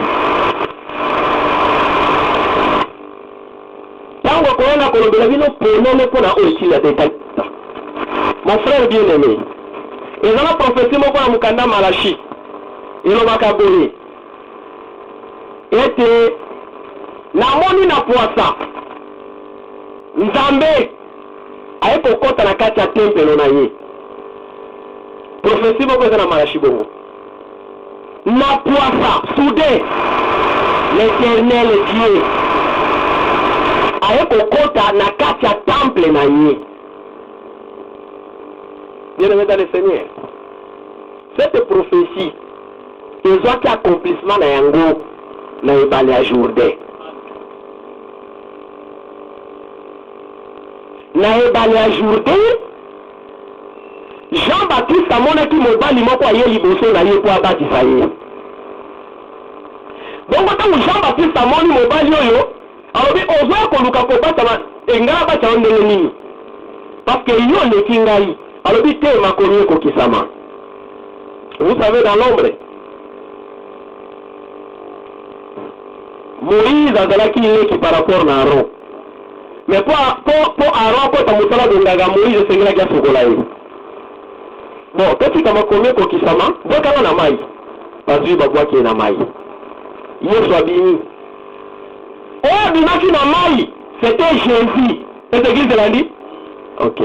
S3: Tango koena kolobela bino ponene pona oyo kila détail. Mon frère bien-aimé. Ezala prophétie moko na mukanda Malachi. Elobaka boye. Ete namoni na poasa. Nzambe aye kokota na kati ya tempelo na ye. Prophétie moko eza na Malachi bongo. Na poasa, soudain, l'éternel Dieu aye kokota na kati ya temple na ye. Bien-aimé dans le Seigneur, cette prophétie ezwaki accomplissement na yango na ebale ya Jourdain. Na ebale ya Jourdain, Jean-Baptiste amonaki mobali moko aye liboso na ye mpo abatisa ye. Bongo ntango Jean-Baptiste amoni mobali oyo alobi ozwa koluka kobatama engala bacha ndenge nini parce que yo leki ngai alobi te makomi ekokisama. Vous savez, dans l'ombre, Moïse azalaki leki par rapport na Aaron. Mais pour Aaron, pour ta musala de Ndaga, Moïse sengelaki asokola ye. Bon, toki kama komi ekokisama, bokanga na mai. Bazui babwaki na mai. Yesu abimi. Oh, binaki na mai, c'était Jésus. Cette église de l'a dit? Ok.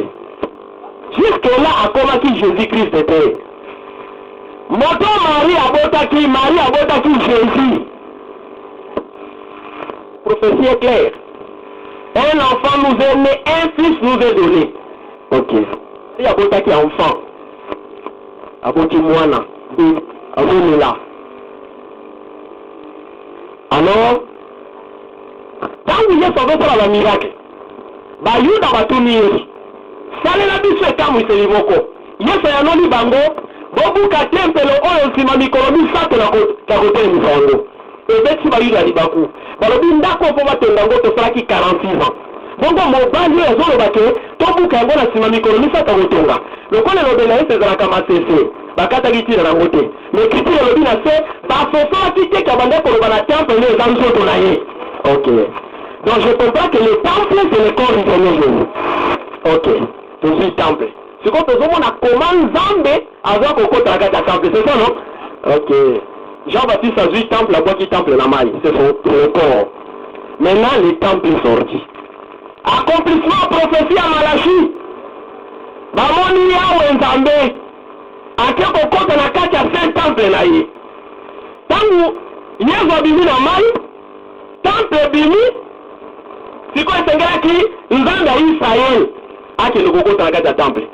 S3: Jusque-là, à comment qui Jésus-Christ était. Moto Marie abotaki Jésus. Prophétie est claire. Un enfant nous est né, un fils nous est donné. Ok. Si abotaki enfant, aboti mwana, aboti là. Alors, quand vous êtes sauvé pour la miracle, bayuda batuni Yesu. Salela biso ekamu iseliboko. Yesu yanoni bango, bobuka tempelo oyo nsima mikolo misato na kote misango. Ebeti bayuda libaku. Balobi ndako po batenda ngo tosalaki 46 ans. Bongo mobali oyo azoloba ke tobuka yango na nsima mikolo misato kotonga. Lokola lobela Yesu ezalaka masese. Bakataki tina nango te. Mais kitile lobi na se basosolaki te kabanda koloba na temple ne eza nzoto na ye. Ok. Donc je comprends que le temple c'est le corps du Seigneur Jésus. Ok. C'est le temple. C'est quand on a comment Zambé avoir beaucoup de temple. C'est ça non? Ok. Jean-Baptiste a dit temple, la boîte qui temple la maille. C'est le corps. Maintenant le temple est sorti. Accomplissement prophétie à Malachi. Bamoni yawe Nzambe. Akeko kote na kati ya saint temple na ye. Tangu Yesu abimi na maille. Temple bimi. Siko esengelaki Nzambe ya Israël. Ake le koko na kati ya temple.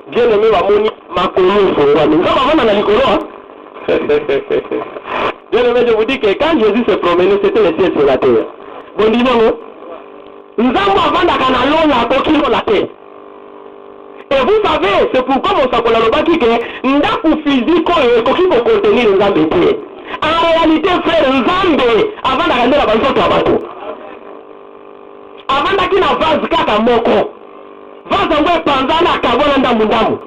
S3: Bien aimé bamoni makolo fongwami. Nzambe avanda na likolo hein. Bien aimé, je vous dis que quand Jésus se promenait, c'était le ciel sur la terre. Bon dis non. Nzambe avanda kana lona kokilo la terre. Et vous savez, c'est pourquoi mon sakola lobaki que ndaku physique oyo ekoki ko contenir Nzambe te. En réalité, frère, Nzambe avanda kana la banzoto abato. Avanda kina vase kaka moko. Vase ngo epanzana akabona ndamu.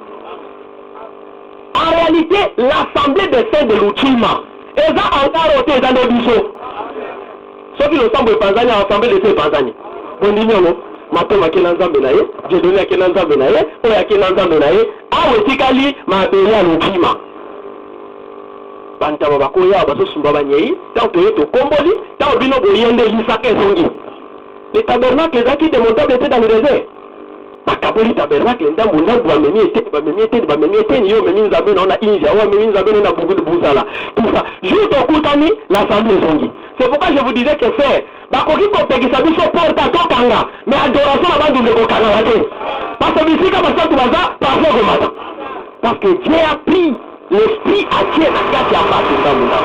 S3: En réalité, l'assemblée des saints de l'Utima, eza encore ôté dans les biseaux. Sauf que l'ensemble de Tanzanie, l'assemblée des saints Tanzanie. On dit non, maintenant ma kena nzambe na ye, je donne à kena nzambe na ye, ou à kena nzambe na ye, awe tikali ma beli à l'Utima. Bantama bakoya baso sumba banyei, tant que to komboli, tant bino boyende lisaka zongi. Les tabernacles qui démontables étaient dans le désert. Bakaboli tabernacle ndambo ndambo bamemi ete yo memi nzambe na inja wa memi nzambe na bugu de buzala tout ça juste okutani l'assemblée zongi. C'est pourquoi je vous disais que frère bakoki ko pekisa biso porta to kanga mais adoration na bandu ndeko kanga wate parce que bisika basatu baza parfois au matin parce que Dieu a pris l'esprit à Dieu na kati ya batu ndambo.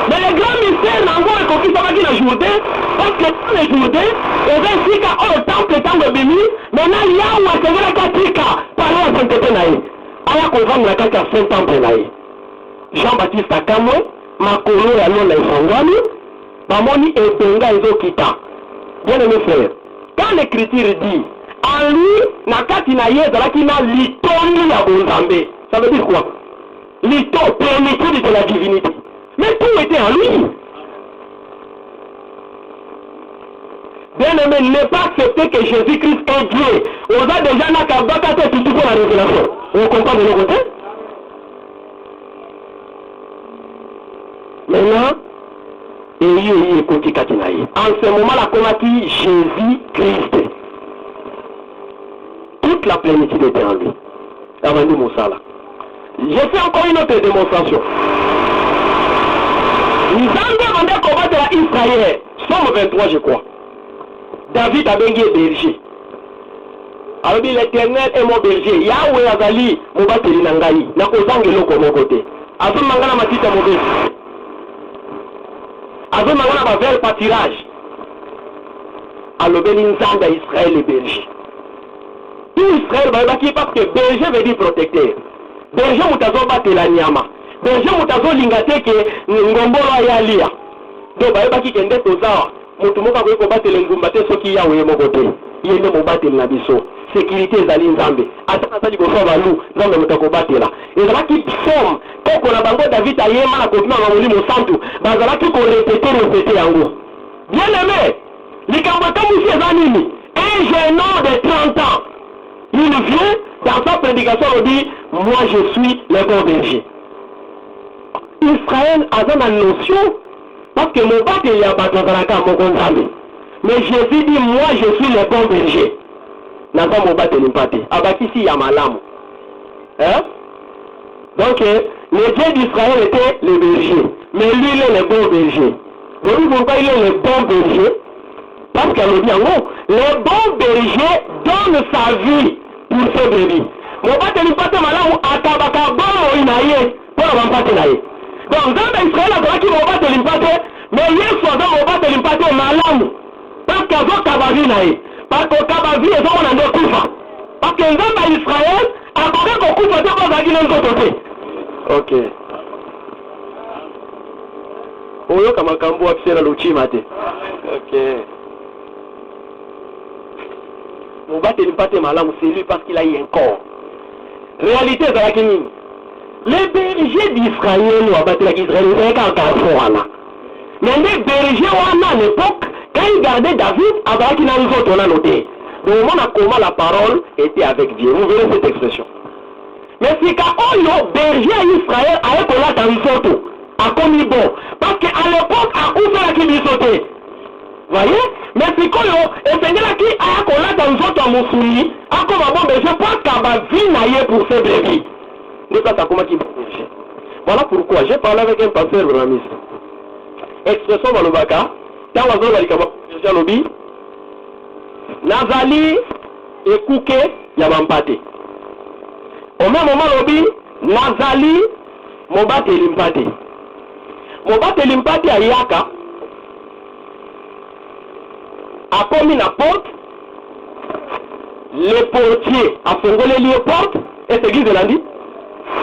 S3: Mais le grand mystère nango ekoki sabaki na Jourdain parce que dans le Jourdain eza sika au temple tango bimi maintenant yawe sengela katika pale ya sainteté na ye aya kovanda na kati ya saint temple na ye. Jean-Baptiste akamwe makolo ya lona efongwami bamoni ebenga ezokita. Bien aimé frère, quand l'écriture dit en lui na kati na ye ezalaki na litondi ya bonzambe, ça veut dire quoi? Lito, plénitude de la divinité. Mais tout était en lui. Bien aimé, ne pas accepter que Jésus-Christ est Dieu. On a déjà n'a qu'à battre tout pour la révélation. On comprend de l'autre côté? Maintenant, en ce moment, la comati Jésus-Christ. Toute la plénitude était en lui. Avant de Moussala. Je fais encore une autre démonstration. Nous avons demandé combattre à Israël. Somme 23, je crois. David a béni berger. Alors dit l'Éternel est mon berger. Yahweh azali mobateli nangai. Na kozange loko mon côté. Azo mangana matita mobile. Azo mangana ba vers pâturage. Alors béni nzanga Israël est berger. Tout Israël va qui parce que berger veut dire protecteur. Berger mutazo batela nyama. Berger mutazo lingate ke ngombolo ayalia. Donc ba ki kende toza moto moko akoki kobatela engumba te soki yawe ye moko te ye nde mobateli na biso sécurité ezali nzambe ata naza liboso ya balu nzambe moto akobatela ezalaki psaume koko na bango david ayema na kobima na molimo santu bazalaki korepete yango bien aimé likambo etamusi eza nini un jeune homme de 30 ans il vient dans sa prédication on dit moi je suis le bon berger Israël aza na notion parce que mobateli ya bato azalaka moko nzambe mais Jésus dit moi je suis le bon berger naza mobateli mpate abakisi ya malamu hein? Donc le Dieu d'Israël était le berger mais lui il est le bon berger voyez pourquoi il est le bon berger parce qu'elle dit en gros le bon berger donne sa vie pour ses brebis mobateli mpate malamu akabaka bomo na ye mpona bampate na ye donc nzambe Israël azalaki mobateli mpate mais Yesu aza mobateli mpate malamu parce que azokaba vi na ye parce que okaba vi ezomona nde kufa parce que nzambe ya Israël akoki kokufa te mpo azalaki na nzoto te ok oyoka makambo wapise na luchima te ok mobateli mpate malamu c'est lui parce qu'il a eu un corps réalité ezalaki nini les bergers d'Israël wabatelaki Israël ezalaki kaka garçon wana mais nde berger wana à l'époque quand il gardait David azalaki na nzoto nano te donc on a comment la parole était avec Dieu vous verrez cette expression mais sika oyo berger ya Israël aye kolata nzoto akomi bon parce que à l'époque akufelaki biso te voyez mais sikoyo esengelaki aya kolata nzoto ya mosuni akoma bon berger po akaba vi na ye pour ses brebis nde place akomaki berger voilà pourquoi j'ai parlé avec un pasteur bramiste expression balobaka ntango azoloba likambo berger alobi nazali ekuke ya bampate au même moment alobi nazali mobateli mpate ayaka akomi na porte le portier afongoleli ye porte et église elandi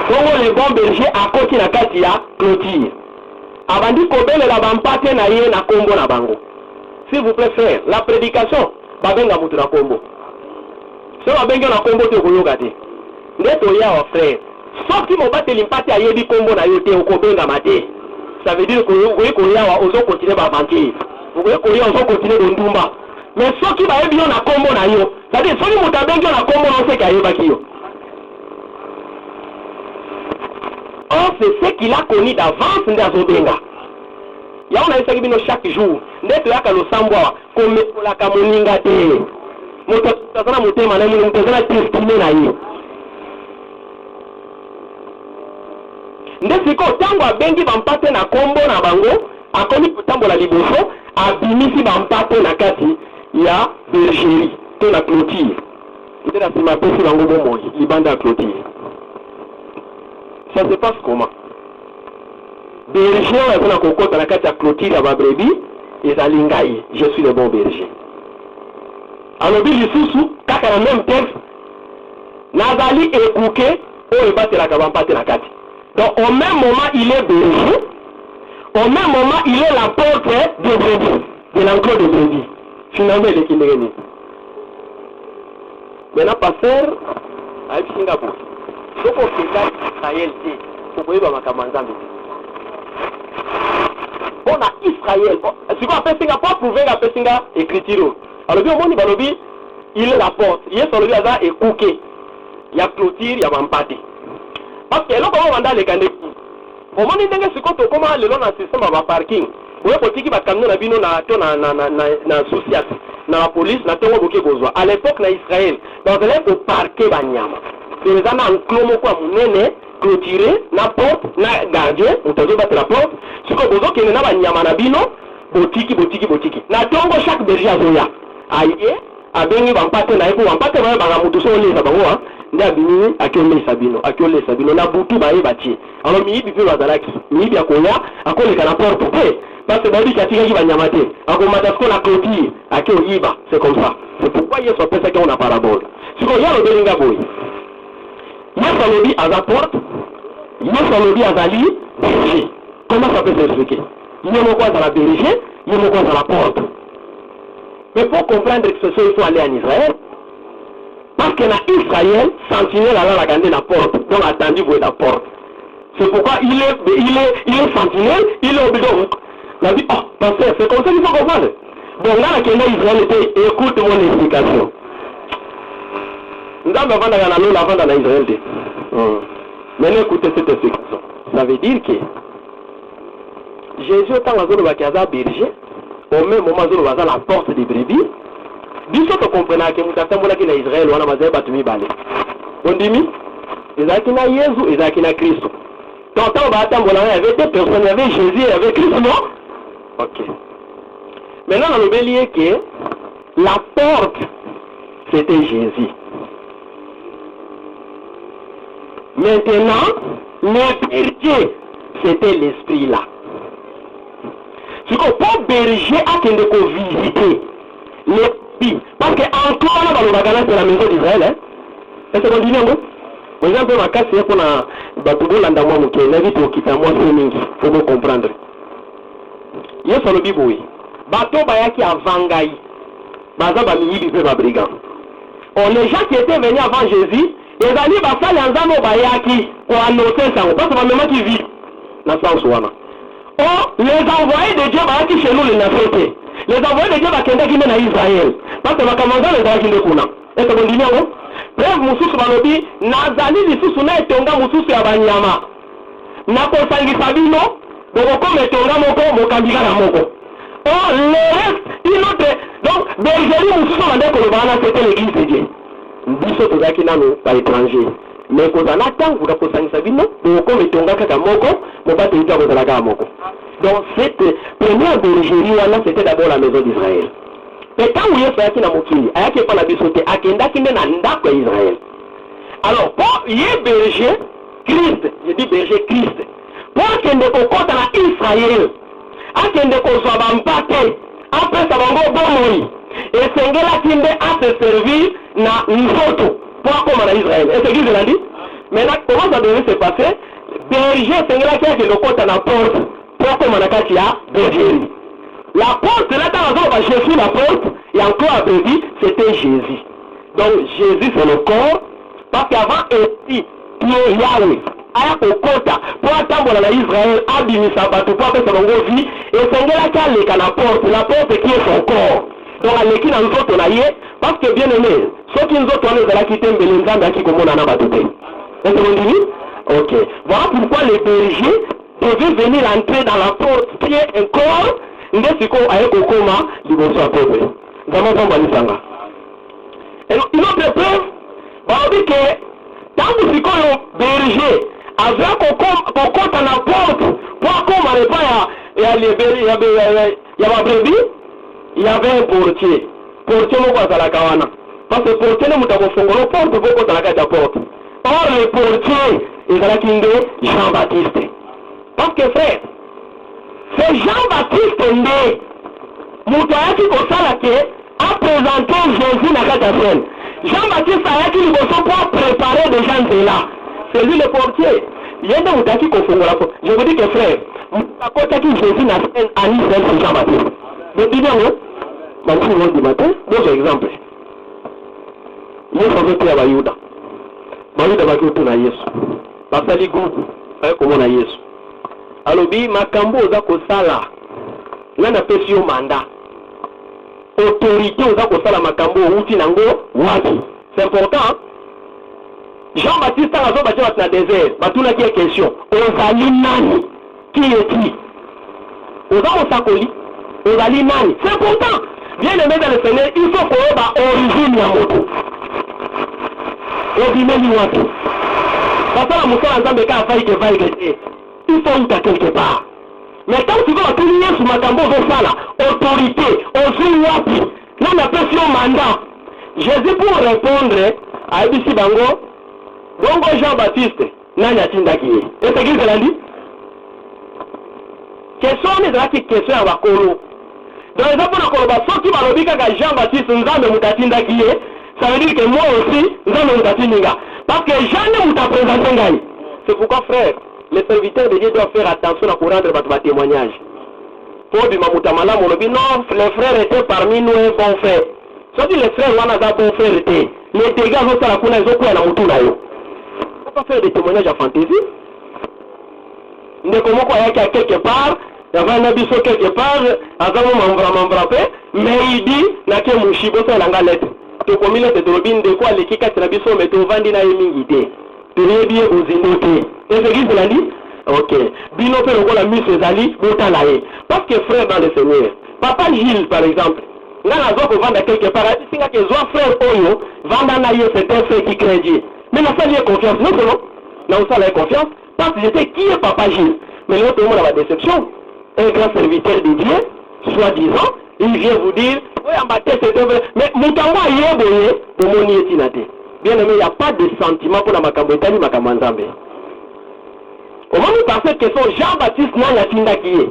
S3: bongo le bon berger akoti na kati ya clôture abandi kobelela bampate na ye na kombo na bango s'il vous plaît frère la prédication babenga mutu na kombo so babenga na kombo te okoyoka te nde toyawa frère soki mobateli mpate ayebi kombo na yo te okobengama te ça veut dire okoki koyawa ozokontinue babanke okoki koya ozokontinue bondumba mais soki bayebi yo na kombo na yo c'est-à-dire soki moto abengi yo na kombo na oseki ayebaki yo or c'est ce qu'il a connu d'avance nde azobenga yango nayebisaki bino chaque jour nde toyaka losambo awa komekolaka moninga te moto aza na motema na ye moto aza na destine na ye nde sikoyo ntango abengi bampate na kombo na bango akomi kotambola liboso abimisi bampate na kati ya bergerie to na clôture nde na nsima apesi bango bomoi libanda ya clôture ça se passe comment berger oyo aza na kokota na kati ya clôture ya babrebi ezali ngai je suis le bon berger alobi lisusu kaka na même texte nazali ekuke oyo ebatelaka bampate na kati donc au même moment il est berger au même moment il est la porte de brebis de l'enclos de brebis finalement eleki ndenge nini maintenant pasteur ayebisinga boye soki okenda Israël te okoyeba makambo ya nzambe te mpona Israël sikoyo apesinga po aprouvenga apesinga écriture alobi omoni balobi il est la porte yesu alobi aza ekuke ya clôture ya bampate parce que eloko oyo banda aleka ndeki omoni ndenge sikoyo tokóma lelo na système ya baparking oyo kotiki bakamio na bino to na sociat na bapolice na ntongo boke kozwa à l'époque na Israël bazalaki koparke banyama eza na enclos moko ya monene clôturé na porte na gardien moto azobatela porte sikoyo bozokende na banyama na bino botiki na ntongo chaque berger azoya aye abengi bampate na ye po bampate bayebanga moto so olesa bango nde abimi akiolesa bino na butu bayeba tie alors miyibi mpe bazalaki miyibi akoya akoleka na porte te parce que bayebi atikaki banyama te akomata siko na clôture ake oyiba c'est comme ça c'est pourquoi yesu apesaki yango na parabole sikoyo ye alobelinga boye yesu alobi aza porte yesu alobi azali berger comment ça peut s'expliquer ye moko azala berger ye moko azala porte Mais pour comprendre que il faut aller en Israël. Parce que dans Israël, sentinelle a la gardé la porte, donc attendu pour la porte. C'est pourquoi il est sentinelle, il est obligé. Il a dit, oh, pasteur, c'est comme ça qu'il faut comprendre. Donc là, Israël était, écoute mon explication. Nous avons avant dans Israël. Maintenant, écoutez cette explication. Ça veut dire que Jésus, quand il a berger, au même moment où il a la porte des brebis, biso to comprendre que mutatambola ki na Israël wana mazai batumi bale. Ondimi ezaki na Yesu, ezaki na Kristo. Tant batambola il y avait deux personnes, il y avait Jésus, il y avait Christ, non? OK. Maintenant on a oublié que la porte c'était Jésus. Maintenant le berger c'était l'esprit là. C'est que pour berger à qui de visiter les parce que encore là dans le bagage c'est la maison d'Israël hein. Est-ce qu'on dit non? Par exemple ma casse c'est pour na batubo landa moi muke na vite okita moi c'est mingi faut me comprendre. Yesu le biboui. Bato bayaki avangai. Baza ba miyibi pe ba brigand. Les gens qui étaient venus avant Jésus, ils allaient basali anzamo bayaki pour annoncer ça parce que même qui vit na sens wana. Oh, les envoyés de Dieu bayaki chez nous les nations. Les envoyés de Dieu bakendaki na Israël. Parce que bakamanga les envoyés de kuna. Est-ce qu'on dit non? Bref, mususu balobi nazali lisusu na etonga mususu ya banyama. Na kosangisa bino, boko metonga moko mokambika na moko. Oh, le reste, une autre. Donc, bergerie mususu bande kolobana c'était l'église de Dieu. Biso tozaki nano par étranger. Mais kozana tangu ka kosangisa bino, boko metonga kaka moko, mobate ita kozala kaka moko. Donc cette première bergerie c'était d'abord la maison d'Israël. Mais quand vous êtes fait dans Mokili, il y a pas la bisoté, à Kenda qui n'est pas Israël. Alors pour y berger Christ, je dis berger Christ. Pour qu'il ne soit pas dans Israël, à qu'il ne soit pas après ça va bon et Sengela qui a se servir na Nsoto pour comme en Israël. Et c'est qui je l'ai dit? Maintenant comment ça devait se passer? Berger Sengela qui a le côté dans la porte. Pourquoi Manakatia bergerie? La porte, là, dans la Jésus, la porte, et encore après dit, c'était Jésus. Donc, Jésus, c'est le corps, parce qu'avant, il y Yahweh. Aya kokota, pour attendre la Israël, abimisa bateau, pour appeler sa vie, et c'est là qu'il y a la porte qui est son corps. Donc, elle est qui dans nous autres, parce que bien aimé, ceux qui nous autres, on est là qui t'aiment, les gens qui commandent à bateau. Est-ce que vous dites? Ok. Voilà pourquoi les bergers devaient venir entrer dans la porte qui est un corps. Ndesiko ayeko koma liboso apepe. Zama pamba nisanga. Et une autre preuve, on dit que tant que siko yo berger avec kokota na porte pour koma ne pas ya libérer ya ba brebis, il y avait un portier. Portier mo kwa la kawana. Parce que portier ne mutako fongolo porte boko ta la kaja porte. Or le portier il a kinde Jean-Baptiste. Parce que frère c'est Jean-Baptiste né. Moutayaki Kosalake a présenté Jésus dans la scène. Jean-Baptiste a été pour préparer des gens de là. C'est lui le portier. Il y a des Moutayaki Kofongola. Je vous dis que frère, Moutayaki Jésus n'a scène à Israël, c'est Jean-Baptiste. Mais dis bien, non? Je vous dis matin, deux exemples. Il y a un peu de Bayuda. Bayuda va tout na Yesu. Parce que les groupes, comment na Yesu. Alobi makambo oza kosala ngana pesi yo mandat autorité oza kosala makambo outi nango wapi. C'est important. Jean-Baptiste azo batia na désert batuna ki question ozali nani qui est-il oza osakoli ozali nani. C'est important. Bien aimé dans le Seigneur, il faut koyeba origine ya moto obimeli wapi basala mosala nzambe ka afai ke vai ke il faut être quelque part. Mais quand tu vas tenir sur ma tambour de ça là, autorité, wapi, non la pression mandat. Jésus pour répondre à Ebisi Bango, Bongo Jean-Baptiste, Nanya Tindaki. Et c'est qui l'a dit? Question est là qui question à Wakolo. Dans les apôtres de Koloba, ceux qui m'ont dit que Jean-Baptiste nous a Moutindaki, ça veut dire que moi aussi, nous avons Moutatinga. Parce que jamais nous t'a présenté. C'est pourquoi frère, les serviteurs de Dieu doivent faire attention à pour rendre votre témoignage. Pour du Mamutamala, mon lobby, non, les frères étaient parmi nous un bon frère. Soit dit les frères, on a un bon frère était. Les dégâts, on a la kuna, ils ont quoi à Mutuna. Il ne faut pas faire des témoignages à fantaisie. Ne comment quoi, il y a quelque part, il y avait un abisso quelque part, avant mais il dit, n'a que Mouchibo, c'est la lettre. Tu as mis les robines de quoi, les kikas, la bisso, mais tu vas vendre la émigité. Tu es bien aux innotés. Et c'est qui cela dit? Ok. Bino fait le rôle à Miss Zali, Boutalae. Parce que frère dans le Seigneur. Papa Gilles, par exemple, là, la zone pour vendre quelque part, il y a que soit frère Oyo, vendre un aïe, c'est un frère qui crée Dieu. Mais n'a pas lié confiance, non seulement. N'a pas lié confiance, parce que j'étais qui est Papa Gilles. Mais là, tout le monde a la déception. Un grand serviteur de Dieu, soi-disant, il vient vous dire, oui, en bâtisse, c'est vrai. Mais Moutango y est boyé, pour mon yétinate. Bien aimé, il n'y a pas de sentiment pour la Makambotani, Makamandambe. Au moment où parce que son Jean-Baptiste n'a tinda qui est.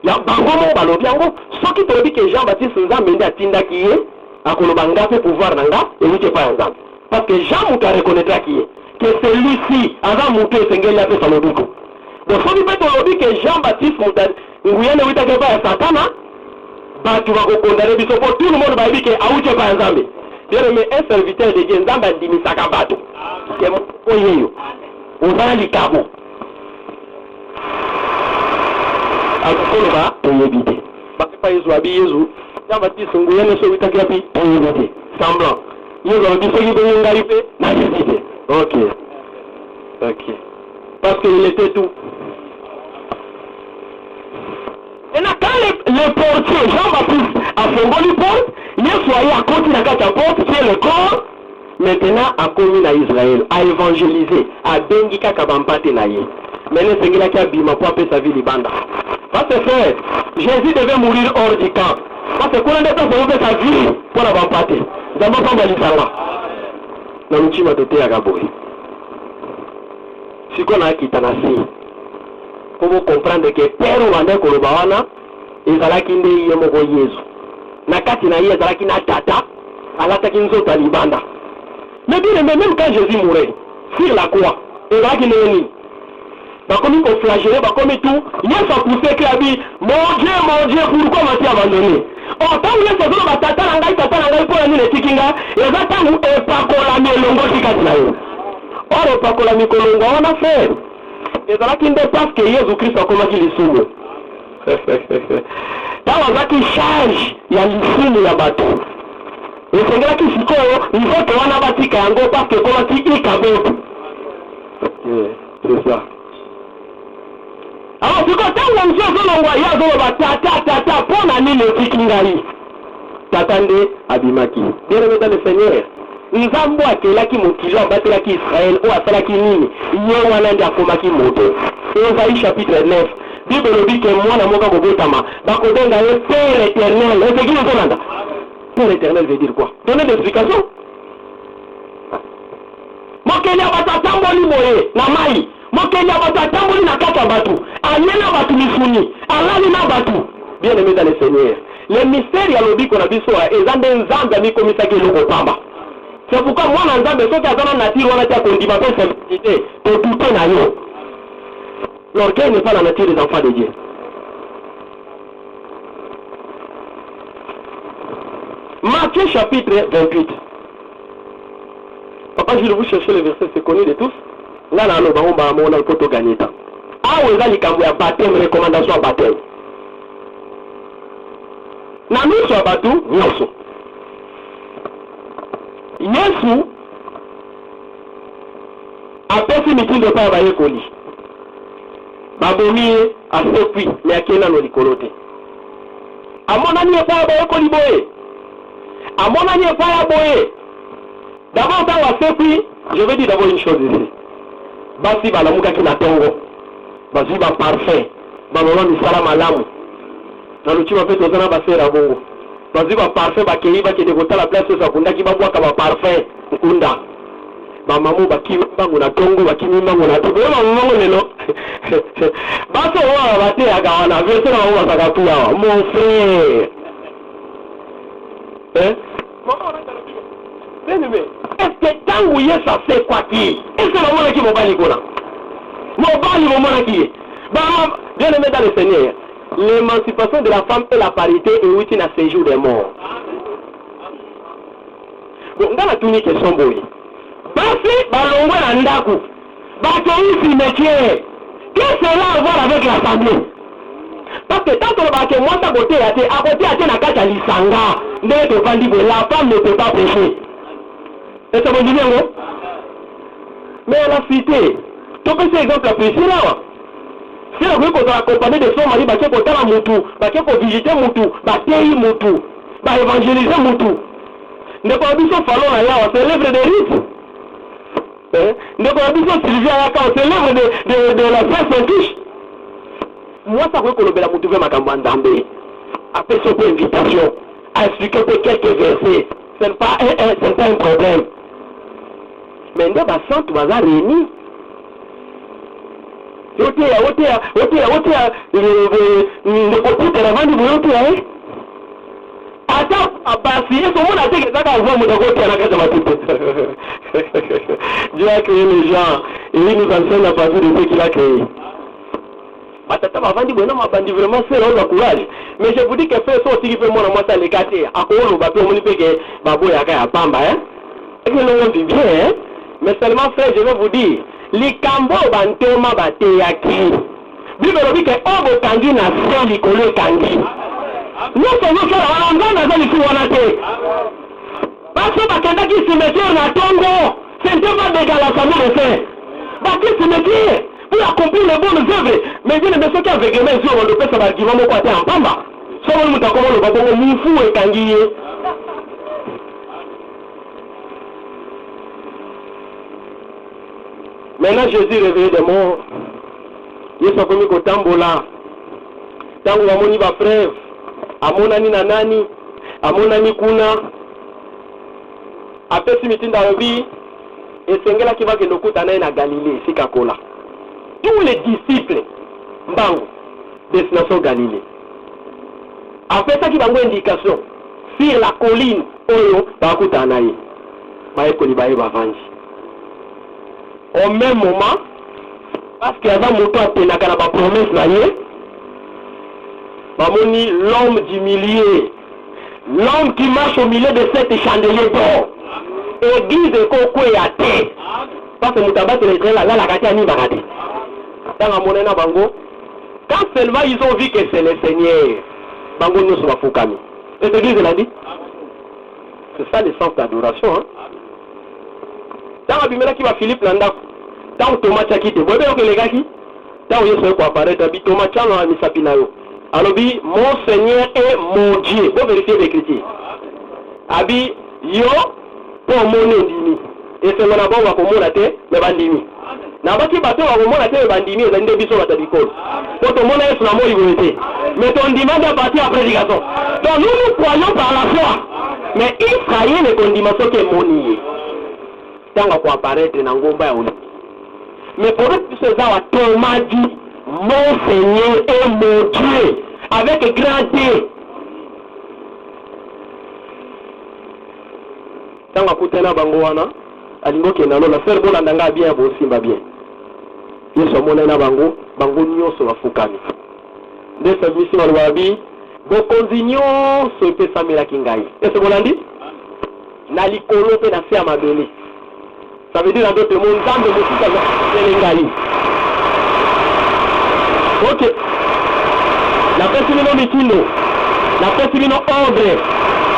S3: Il y a bango balobiango. Ceux qui te disent que Jean-Baptiste nous a mené à tinda qui est, à Kolobanga fait pouvoir nanga, et vous n'êtes pas ensemble. Parce que Jean Mouta reconnaîtra qui est. Que celui-ci, avant Mouta et Sengeli a fait son lobico. Donc, si vous faites que Jean-Baptiste Mouta, vous voyez le Wita Keba et Satana, bah tu vas condamner, tout le monde va dire que Aouche pas ensemble. Bien aimé, un serviteur de Dieu, Nzamba Ndimi Sakabato. C'est mon oyeyo. Vous allez les cabots. Alukoloba oyebite. Bakipa Yesu abi Yesu. Jean-Baptiste Nguyene so witakiapi oyebite. Semblant. Yesu abi so yibe ngaripe na yebite. Ok. Ok. Parce qu'il était tout. Et là, quand le portier Jean-Baptiste a fongoli porte, Yesu aïe à côté de la porte, c'est le corps. Maintenant, a commis à Israël, a évangélisé, a bengi kakabampate na ye. Maintenant, c'est qu'il a bima pour appeler sa vie libanda. Parce que frère, Jésus devait mourir hors du camp. Parce que quand on est dans sa vie pour la bampate, d'abord pas balisanga. Na mchima tote ya gaboui. Si qu'on a quitté nasi, pour vous comprendre que père ou ande kolobawana, ezalaki nde ye moko Yesu. Na kati na ye ezalaki na tata, alataki nzota libanda. Mais bien, même quand Jésus mourait, sur la croix, ezalaki nde bah comme il faut flageller, bah comme tout, il y a sa poussée qui a dit, mon Dieu, pourquoi m'as-tu abandonné? Oh, tant que les choses sont tata nangai pour la nuit de Tikinga, et ça tant où est pas colami et longo tikatinayo. Or, est pas colami kolongo, on a fait. Et ça là qui ne dépasse que Jésus-Christ a commencé les sous. Là, on a qui charge, il y a l'issue, il y a bateau. Et c'est là qui se colle, il faut qu'on a bâti Kango parce que comment tu y cabot. C'est ça. Alors, c'est quand on voit son envoyage, tata, pour la nuit de Tikingaï. Tatande, Abimaki. Bien aimé dans le Seigneur. Nous avons vu que là qui motive, on battu là qui Israël, ou à cela qui mine, il y a un an d'Akoma qui monte. Ésaïe chapitre 9. Bible dit que moi, na moka bobotama, bakodenga ye Père éternel. Et c'est qui nous demande? Père éternel veut dire quoi? Donnez des explications. Mokenya batatamboli boye, na mai. Mokenya batatamboli na kaka batu. Anyena batu mifuni. Alali na batu. Bien aimé dans le Seigneur. Les mystères ya lobi qu'on a vu sur ezande nzamba mi komisa ke loko pamba. C'est pourquoi moi dans nzamba so ka zana nature wana tia kondi ba simplicité pour douter na yo. L'orgueil n'est pas la nature des enfants de Dieu. Matthieu chapitre 28. Papa, je vais vous chercher le verset, c'est connu de tous. Là, on a le poteau gagné. Ah, on a les baptême, recommandation à baptême. Nami soit battu, Yesu. Yesu a fait meeting de pas à Koli. Babomi a fait mais à qui n'a pas de à mon ami pas à Koli boé. À mon ami pas à boé. D'abord, dans la fait je vais dire d'abord une chose ici. Basi balamuka qui n'a tongo. Basi ba parfait. Balona ni salam alamu. Na luchima pe tozana ba sera bongo. Basi ba parfait ba keiba ki de kota la place sa kunda ki ba bwa ka ba parfait kunda. Ba mamu ba ki bangu na tongo ba ki mbangu na tongo. Ba mamu lelo. Baso wa ba te aga wana verse na wa saka tuya. Mon frère. Est-ce que tant où ça fait quoi qui? Est-ce que le monde qui m'a pas dit quoi? Mon bali mon monde qui est. Bien aimé dans le Seigneur. l'émancipation de la femme et la parité et oui, na séjour des morts. Bon, dans la tunique question boy. Parce balongo na ndaku. Bakei cimetière. Qu'est-ce que cela a à voir avec l'assemblée? Parce que tant qu'on va que moi à côté à côté na kata lisanga, ndé to bandi la femme ne peut pas pécher. Et ça veut dire quoi? Mais la cité, tu peux ces exemples précis là. Si on veut qu'on soit accompagné de son mari, bah qu'il faut faire un moutou, bah qu'il faut visiter moutou, bah payer moutou, bah évangéliser moutou. Ne pas oublier son fallon là, c'est l'œuvre de rites. Ne pas oublier son Sylvia là, c'est l'œuvre de la frère Saint-Fiche. Moi, ça veut qu'on le belle moutou vers ma campagne d'Ambé. Après son invitation, à expliquer quelques versets. Ce n'est pas un problème. Mais nous, bah, sans tout hasard réunis. Le côté de la vente du boulot, attends, si ce monde a dit que ça va voir mon côté à la case de ma tête. Dieu a créé les gens et il nous enseigne à partir de ce qu'il a créé. Matata va vendre du bonhomme, m'a vendu vraiment c'est là le courage. Mais je vous dis que faire ça aussi qui fait moi ça les quartiers. À quoi on va faire mon épée que babo ya kaya pamba hein. Et que l'on vit bien hein. Mais seulement frère, je vais vous dire, les cambo bantoma bateyaki. Bible dit que obo kangi na se likolo kangi. Nous sommes là, on va dans les couronnatés. Parce que bakenda qui cimetière na Tongo, c'est pas d'égal à sa mère de faire. Baki cimetière pour accomplir les bonnes œuvres. Mais il y a des gens qui ont vécu même si on le fait ça va dire mon côté en pamba. Ça va nous ta comment le babo mufou et kangi. Maintenant Jésus réveillé des morts. Il s'est commis au tambola. Tant que amoni va frère, amonani na nani, amonani kuna. Après ce meeting dans la vie, et c'est là qui va que nous coûte na Galilée, Sikakola. Tous les disciples, Mbango, destination Galilée. Après ça qui va une indication sur la colline, Oyo, Bakuta Anaï, Baekoli Bae Bavanji. Au même moment, parce qu'il y a un mouton à Pénaka, la promesse naïe, Bamoni, l'homme du milieu, l'homme qui marche au milieu de cette chandelier d'or, église de Koko et à terre, parce que Moutabat est là, la gâte à Nibarade. Dans la monnaie Bango, quand seulement ils ont vu que c'est le Seigneur, Bango nous sommes Foukami. Et l'église l'a dit. C'est ça le sens d'adoration. Hein? Dans la bimela qui va Philippe Landa, dans le Thomas Tchakite, vous voyez que les gars qui, dans le Yéso quoi apparaître, Thomas Tchano a mis sa pinayo. Alors, mon Seigneur est mon Dieu. Vous vérifiez l'écriture. Abi, yo, pour mon endimi. Et c'est mon abon va pour mon athée, mais bandimi. Nabaki bateau va pour mon athée, mais bandimi, et l'un des bisous à ta bicole. Pour ton monde est sur la mort, il veut être. Mais ton demande à partir à prédication. Donc, nous croyons par la foi. Mais Israël est condimation qui est monier. Tant qu'on apparaître dans Gomba ou mais pour eux, ce ça Thomas dit, mon Seigneur est mon Dieu, avec grand D. Tant qu'on a bangoana, alingo qui est dans la faire bon andanga bien, bon simba bien. Ils sont monnaie na bango, bango nyo sur la fukami. De ce mission au wabi, bon consignon se peut samira kingai. Et ce qu'on a dit? Na likolo pe na se amabeli. Ça veut dire dans d'autres mots, dans de musique de l'Engaï. Ok. La personne non mitino. La personne non ordre.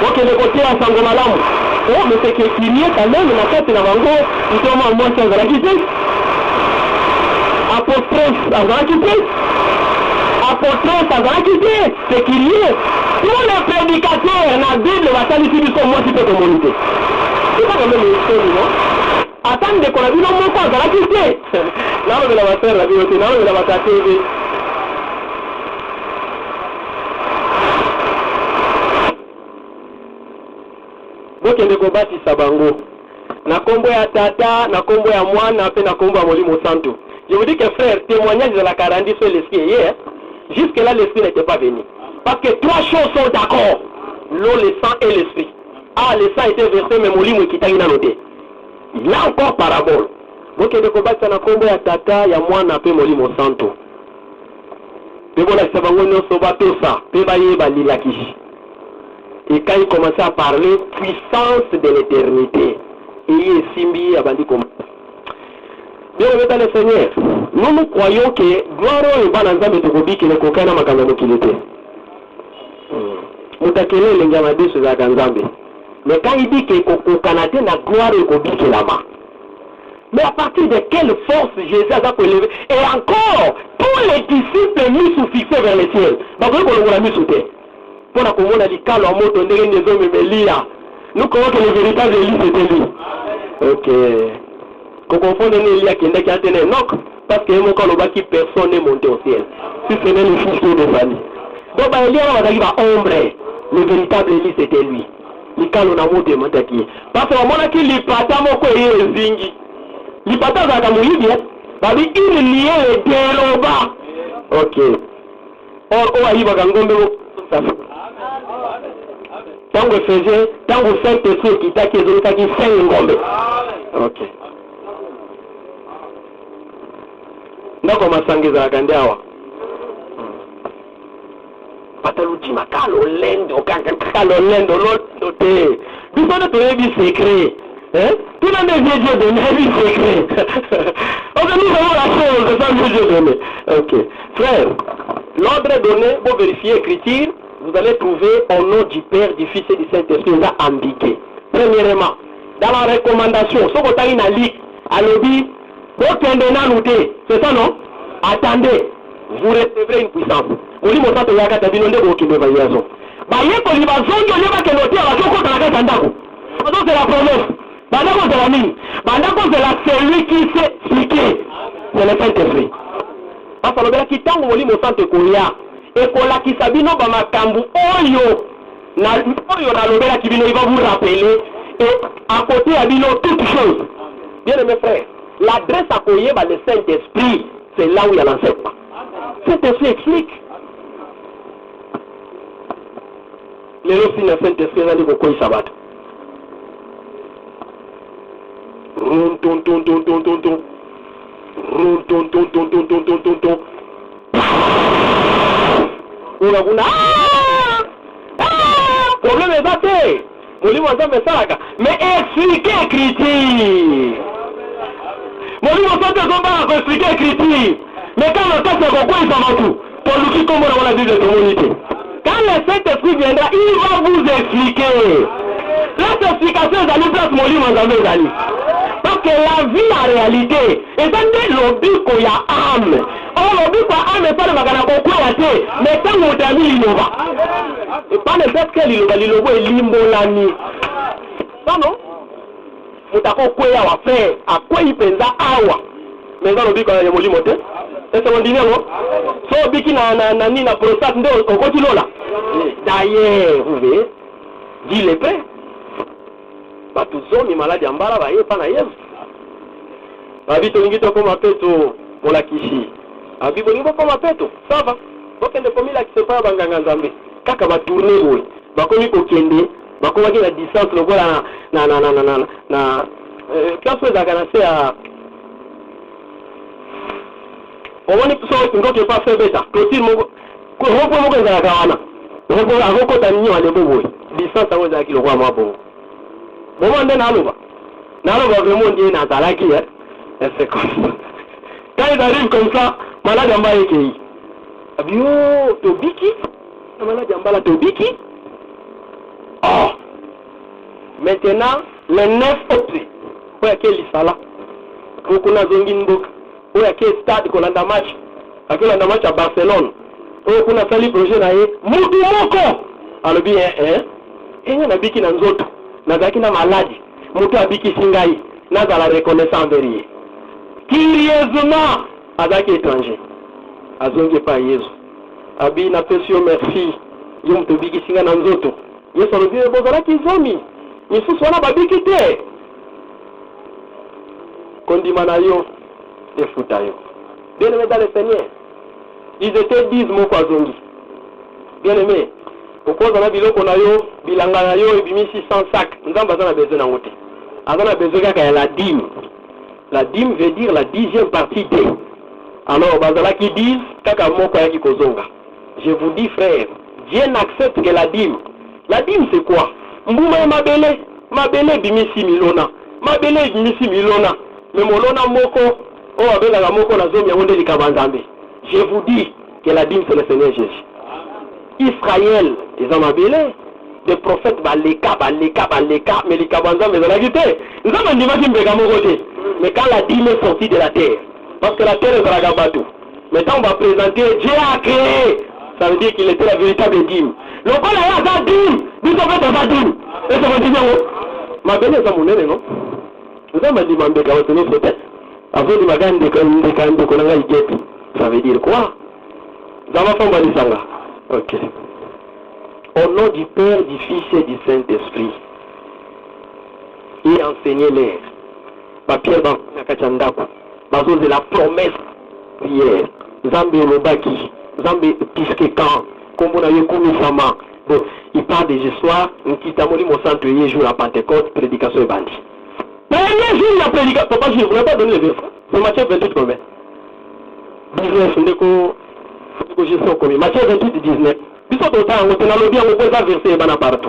S3: Ok, le côté à Sangomalam. Oh, mais c'est qu'il y a quand même la tête de la Vango, il tombe en moins sans rakité. Apostrophe sans rakité. Apostrophe sans rakité. C'est qu'il y a. Tous les prédicateurs dans la Bible, la qualité du son, moi, c'est pas communauté. C'est pas comme une histoire, non? Attends, de qu'on a vu non mon pas, la quitté. Là, on va faire la vie, là, on va faire TV. Donc, il y a des combats qui s'abango. Na combo ya tata, na combo ya mwana, na combo ya Molimo Santo. Je vous dis que frère, témoignage de la Carandi sur l'esprit hier, jusque-là, l'esprit n'était pas venu. Parce que trois choses sont d'accord. L'eau, le sang et l'esprit. Ah, le sang était versé, mais Molimo qui t'a noté. Il y a encore parabole. Donc il y a des combats qui sont combo ya tata, ya mwana pe Molimo Santo. Mais voilà, ça va tout ça. Et quand il commençait à parler, puissance de l'éternité. Et il Simbi a bandit comme. Bien aimé dans le Seigneur, nous croyons que gloire au Bananza Metokobi qui ne coquin à Makangano qu'il était. Moutakele l'engamadi sur la Ganzambe. Mais quand il dit que Kokanate n'a gloire au Kobi qui est là-bas. Mais à partir de quelle force Jésus a élevé? Et encore, tous les disciples mis sous fixés vers le ciel. Parce que nous l'a mis sous terre. Pour la commune à l'Ikal, en mot, on dirait des hommes, mais Lia. Nous croyons que le véritable Élie, c'était lui. Ok. Qu'on confonde Elia qui n'est qu'à tenir. Non, parce que mon corps, qui personne n'est monté au ciel. Si ce n'est le fils de famille. Donc, Elia, on va dire, ombre. Le véritable Élie, c'était lui. L'Ikal, on a monté, parce que mon aki, l'Ipata, mon corps, est zingi. L'Ipata, ça a mouillé bien. Parce qu'il lié le déroba. Ok. Or, on a eu Bagangombe, ça fait. Tant que faisait, tant que Saint-Esprit qui t'a qui fait une gombe. Ok. Donc, on m'a sangé à la Gandawa. Patalouti makalo lendo, kalo lendo, l'autre. Bisous de ton secret. Tout le monde est Dieu donné, vie secret. Ok, nous avons la chose, c'est ça Dieu donné. Ok. Frère, l'ordre donné, pour vérifier l'écriture, vous allez trouver au nom du Père, du Fils et du Saint-Esprit, on a indiqué. Premièrement, dans la recommandation, ce qu'on a une ligue, à l'objet, c'est ça non? Attendez, vous recevrez une puissance. Vous dites, mon y a qu'à t'habiller, on est au raison. C'est la promesse. C'est la mine. C'est la celui qui s'est expliqué. C'est le Saint-Esprit. Parce que le qui tango moli mo sante koya et kola ki sabino ba makambu oyo na lobela ki bino il va vous rappeler et à côté à bino toutes choses. Bien mes frères, l'adresse à koye ba le Saint-Esprit, c'est là où il y a l'enseignement. Saint-Esprit explique. Les lois si le Saint-Esprit va dire pourquoi il s'abat. Problème est battu. Mais expliquez écriture. Expliquer écriture. Mais quand le texte est pourquoi il s'en va tout. Pour lui qui comme on a dit de communauté. Quand le Saint-Esprit viendra, il va vous expliquer. Cette explication est allée place Moli Manzamé Zali. Parce que la vie, la réalité, et ça n'est l'objet qu'il y a âme. Or, l'objet qu'il y a âme, c'est pas le magana qu'on croit, mais quand on t'a mis l'innova. Et pas le fait que l'innova est limbolani. Non, non. On t'a quoi à faire, à quoi il pense à awa. Mais dans l'objet qu'il y a Moli Moté, c'est mon dîner, non? So, l'objet qui n'a ni la prostate, on continue là. D'ailleurs, vous voyez, dis les prêts. Batuzomi maladi ambala ba yepa na Yesu. Babi tolingi to koma peto mola kishi. Abi bolingo koma peto. Ça va. Bokende komi la kisepa banganga nzambe. Kaka ba tourner boy. Bakomi ko kende, bakoma ki la distance lo bola na quand ça daga na se a Omoni so ngoke pa fe beta. Clotilde mo ko hopo mo ko za kawana. Hopo agoko tanyo ale boy. Distance awo za kilo kwa mabo. Moment de Naloba vraiment dit Nazaraki, c'est comme ça. Quand ils arrivent comme ça, malade en bas est qui? Abio, Tobiki? Malade en bas la Tobiki? Oh! Maintenant, le 9 octobre, où est-ce qu'il est là? Où est-ce Zongin-Bok? Où est-ce qu'il stade qu'on a un match? Où a match à Barcelone? Où est-ce qu'on a fait le projet là? Moutou Moko! Alors bien, hein? Et il y a un biki dans l'autre. Nazaki na maladi, mutu abiki singai, naza la reconnaissance derrière. Curieusement, azaki étranger. Azonge pa Yesu. Abi na pesio merci. Yom to biki singa na nzoto. Yesu alobi bozala kizomi. Yesu sona babiki te. Kondima na yo, efuta yo. Bien aimé dans le Seigneur. Ils étaient 10 mots kwa zongi. Bien aimé. Pourquoi on a biloko na yo, bilanga na yo, ebimi 600 sacs. Nzamba zana besoin na ngote. Azana besoin kaka ya la dîme. La dîme veut dire la 10e partie de. Alors, bazala qui disent, kaka moko yaki kozonga. Je vous dis, frère, Dieu n'accepte que la dîme. La dîme, c'est quoi? Mbouma mabele, mabele bimisi milona. Mabele bimisi milona. Mais molona moko, oh abela la moko na zomi yonde likabanzambe. Je vous dis que la dîme, c'est le Seigneur Jésus. Israël, ils ont mabele. Des prophètes, baleka, mais les kabanzambe, ils ont la guité. Nous avons dit, mais quand la dîme est sortie de la terre, parce que la terre est ragabatou. Maintenant, on va présenter Dieu a créé. Ça veut dire qu'il était la véritable dîme. Le bon là, il y a dîme. Nous sommes dans la dîme. Et ça va dire, ma belle, ça m'a non? Nous avons dit, ma belle, quand on est peut-être. Avant de m'agendre de Konanga, ça veut dire quoi? Zama Famba Lisanga. Ok. Au nom du Père, du Fils et du Saint-Esprit. Et enseignez-les. Ma pierre dans la Kachandako. Bazo de la promesse. Prière. Zambé Lobaki. Zambé Piskekan. Kombona Yekumi Sama. Bon, il parle des histoires. Nkitamoli Monsanto jour la Pentecôte, prédication et bandit. Premier jour la prédication. Papa, je ne voulais pas donner le verset. C'est Matthieu 28 combien? 19. Matthieu 28 19. Bisous au temps, on a lobby, on peut pas verser bana partout.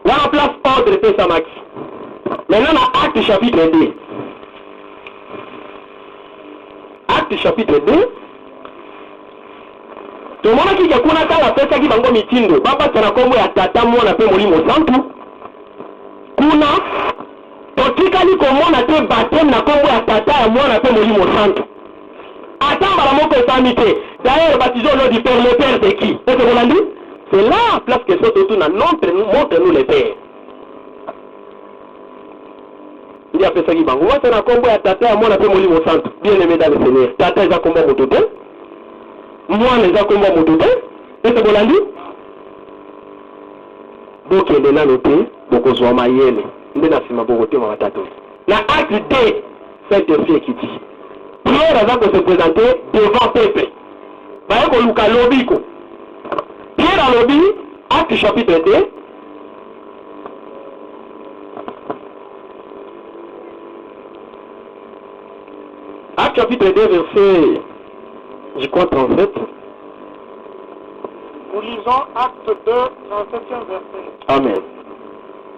S3: Là, en place ordre de Pesamax. Maintenant, on a Acte chapitre 2. Acte chapitre 2. Tout le monde qui a connu la pesa qui va en mitindo. Papa, tu as comme ya tata, moi, on a fait molimo santu. Kuna, totikali comme on a fait baptême, na comme ya tata, moi, on a fait molimo santu. Attends, balamoko samité. D'ailleurs, baptisé au nom du Père, le Père c'est qui? C'est ce qu'on a dit? C'est là, place que ça, tout montre-nous les pères. Il y a fait ça qui va. Moi, c'est un combo à tata, moi, on a fait mon livre au centre. Bien aimé dans le Seigneur. Tata, ils ont combat mon toté. Moi, ils ont combat mon toté. C'est ce qu'on a dit? Donc, il y a noté, donc, on soit maïenne. Il y a un boroté, ma tata. La acte D, c'est un fille qui dit. Pierre a se présenter devant peuple. Voyez qu'on Luka lobby. Pierre a lobby, acte chapitre 2. Acte chapitre 2, verset, je crois 37.
S4: Nous lisons Acte 2, 37e verset.
S3: Amen.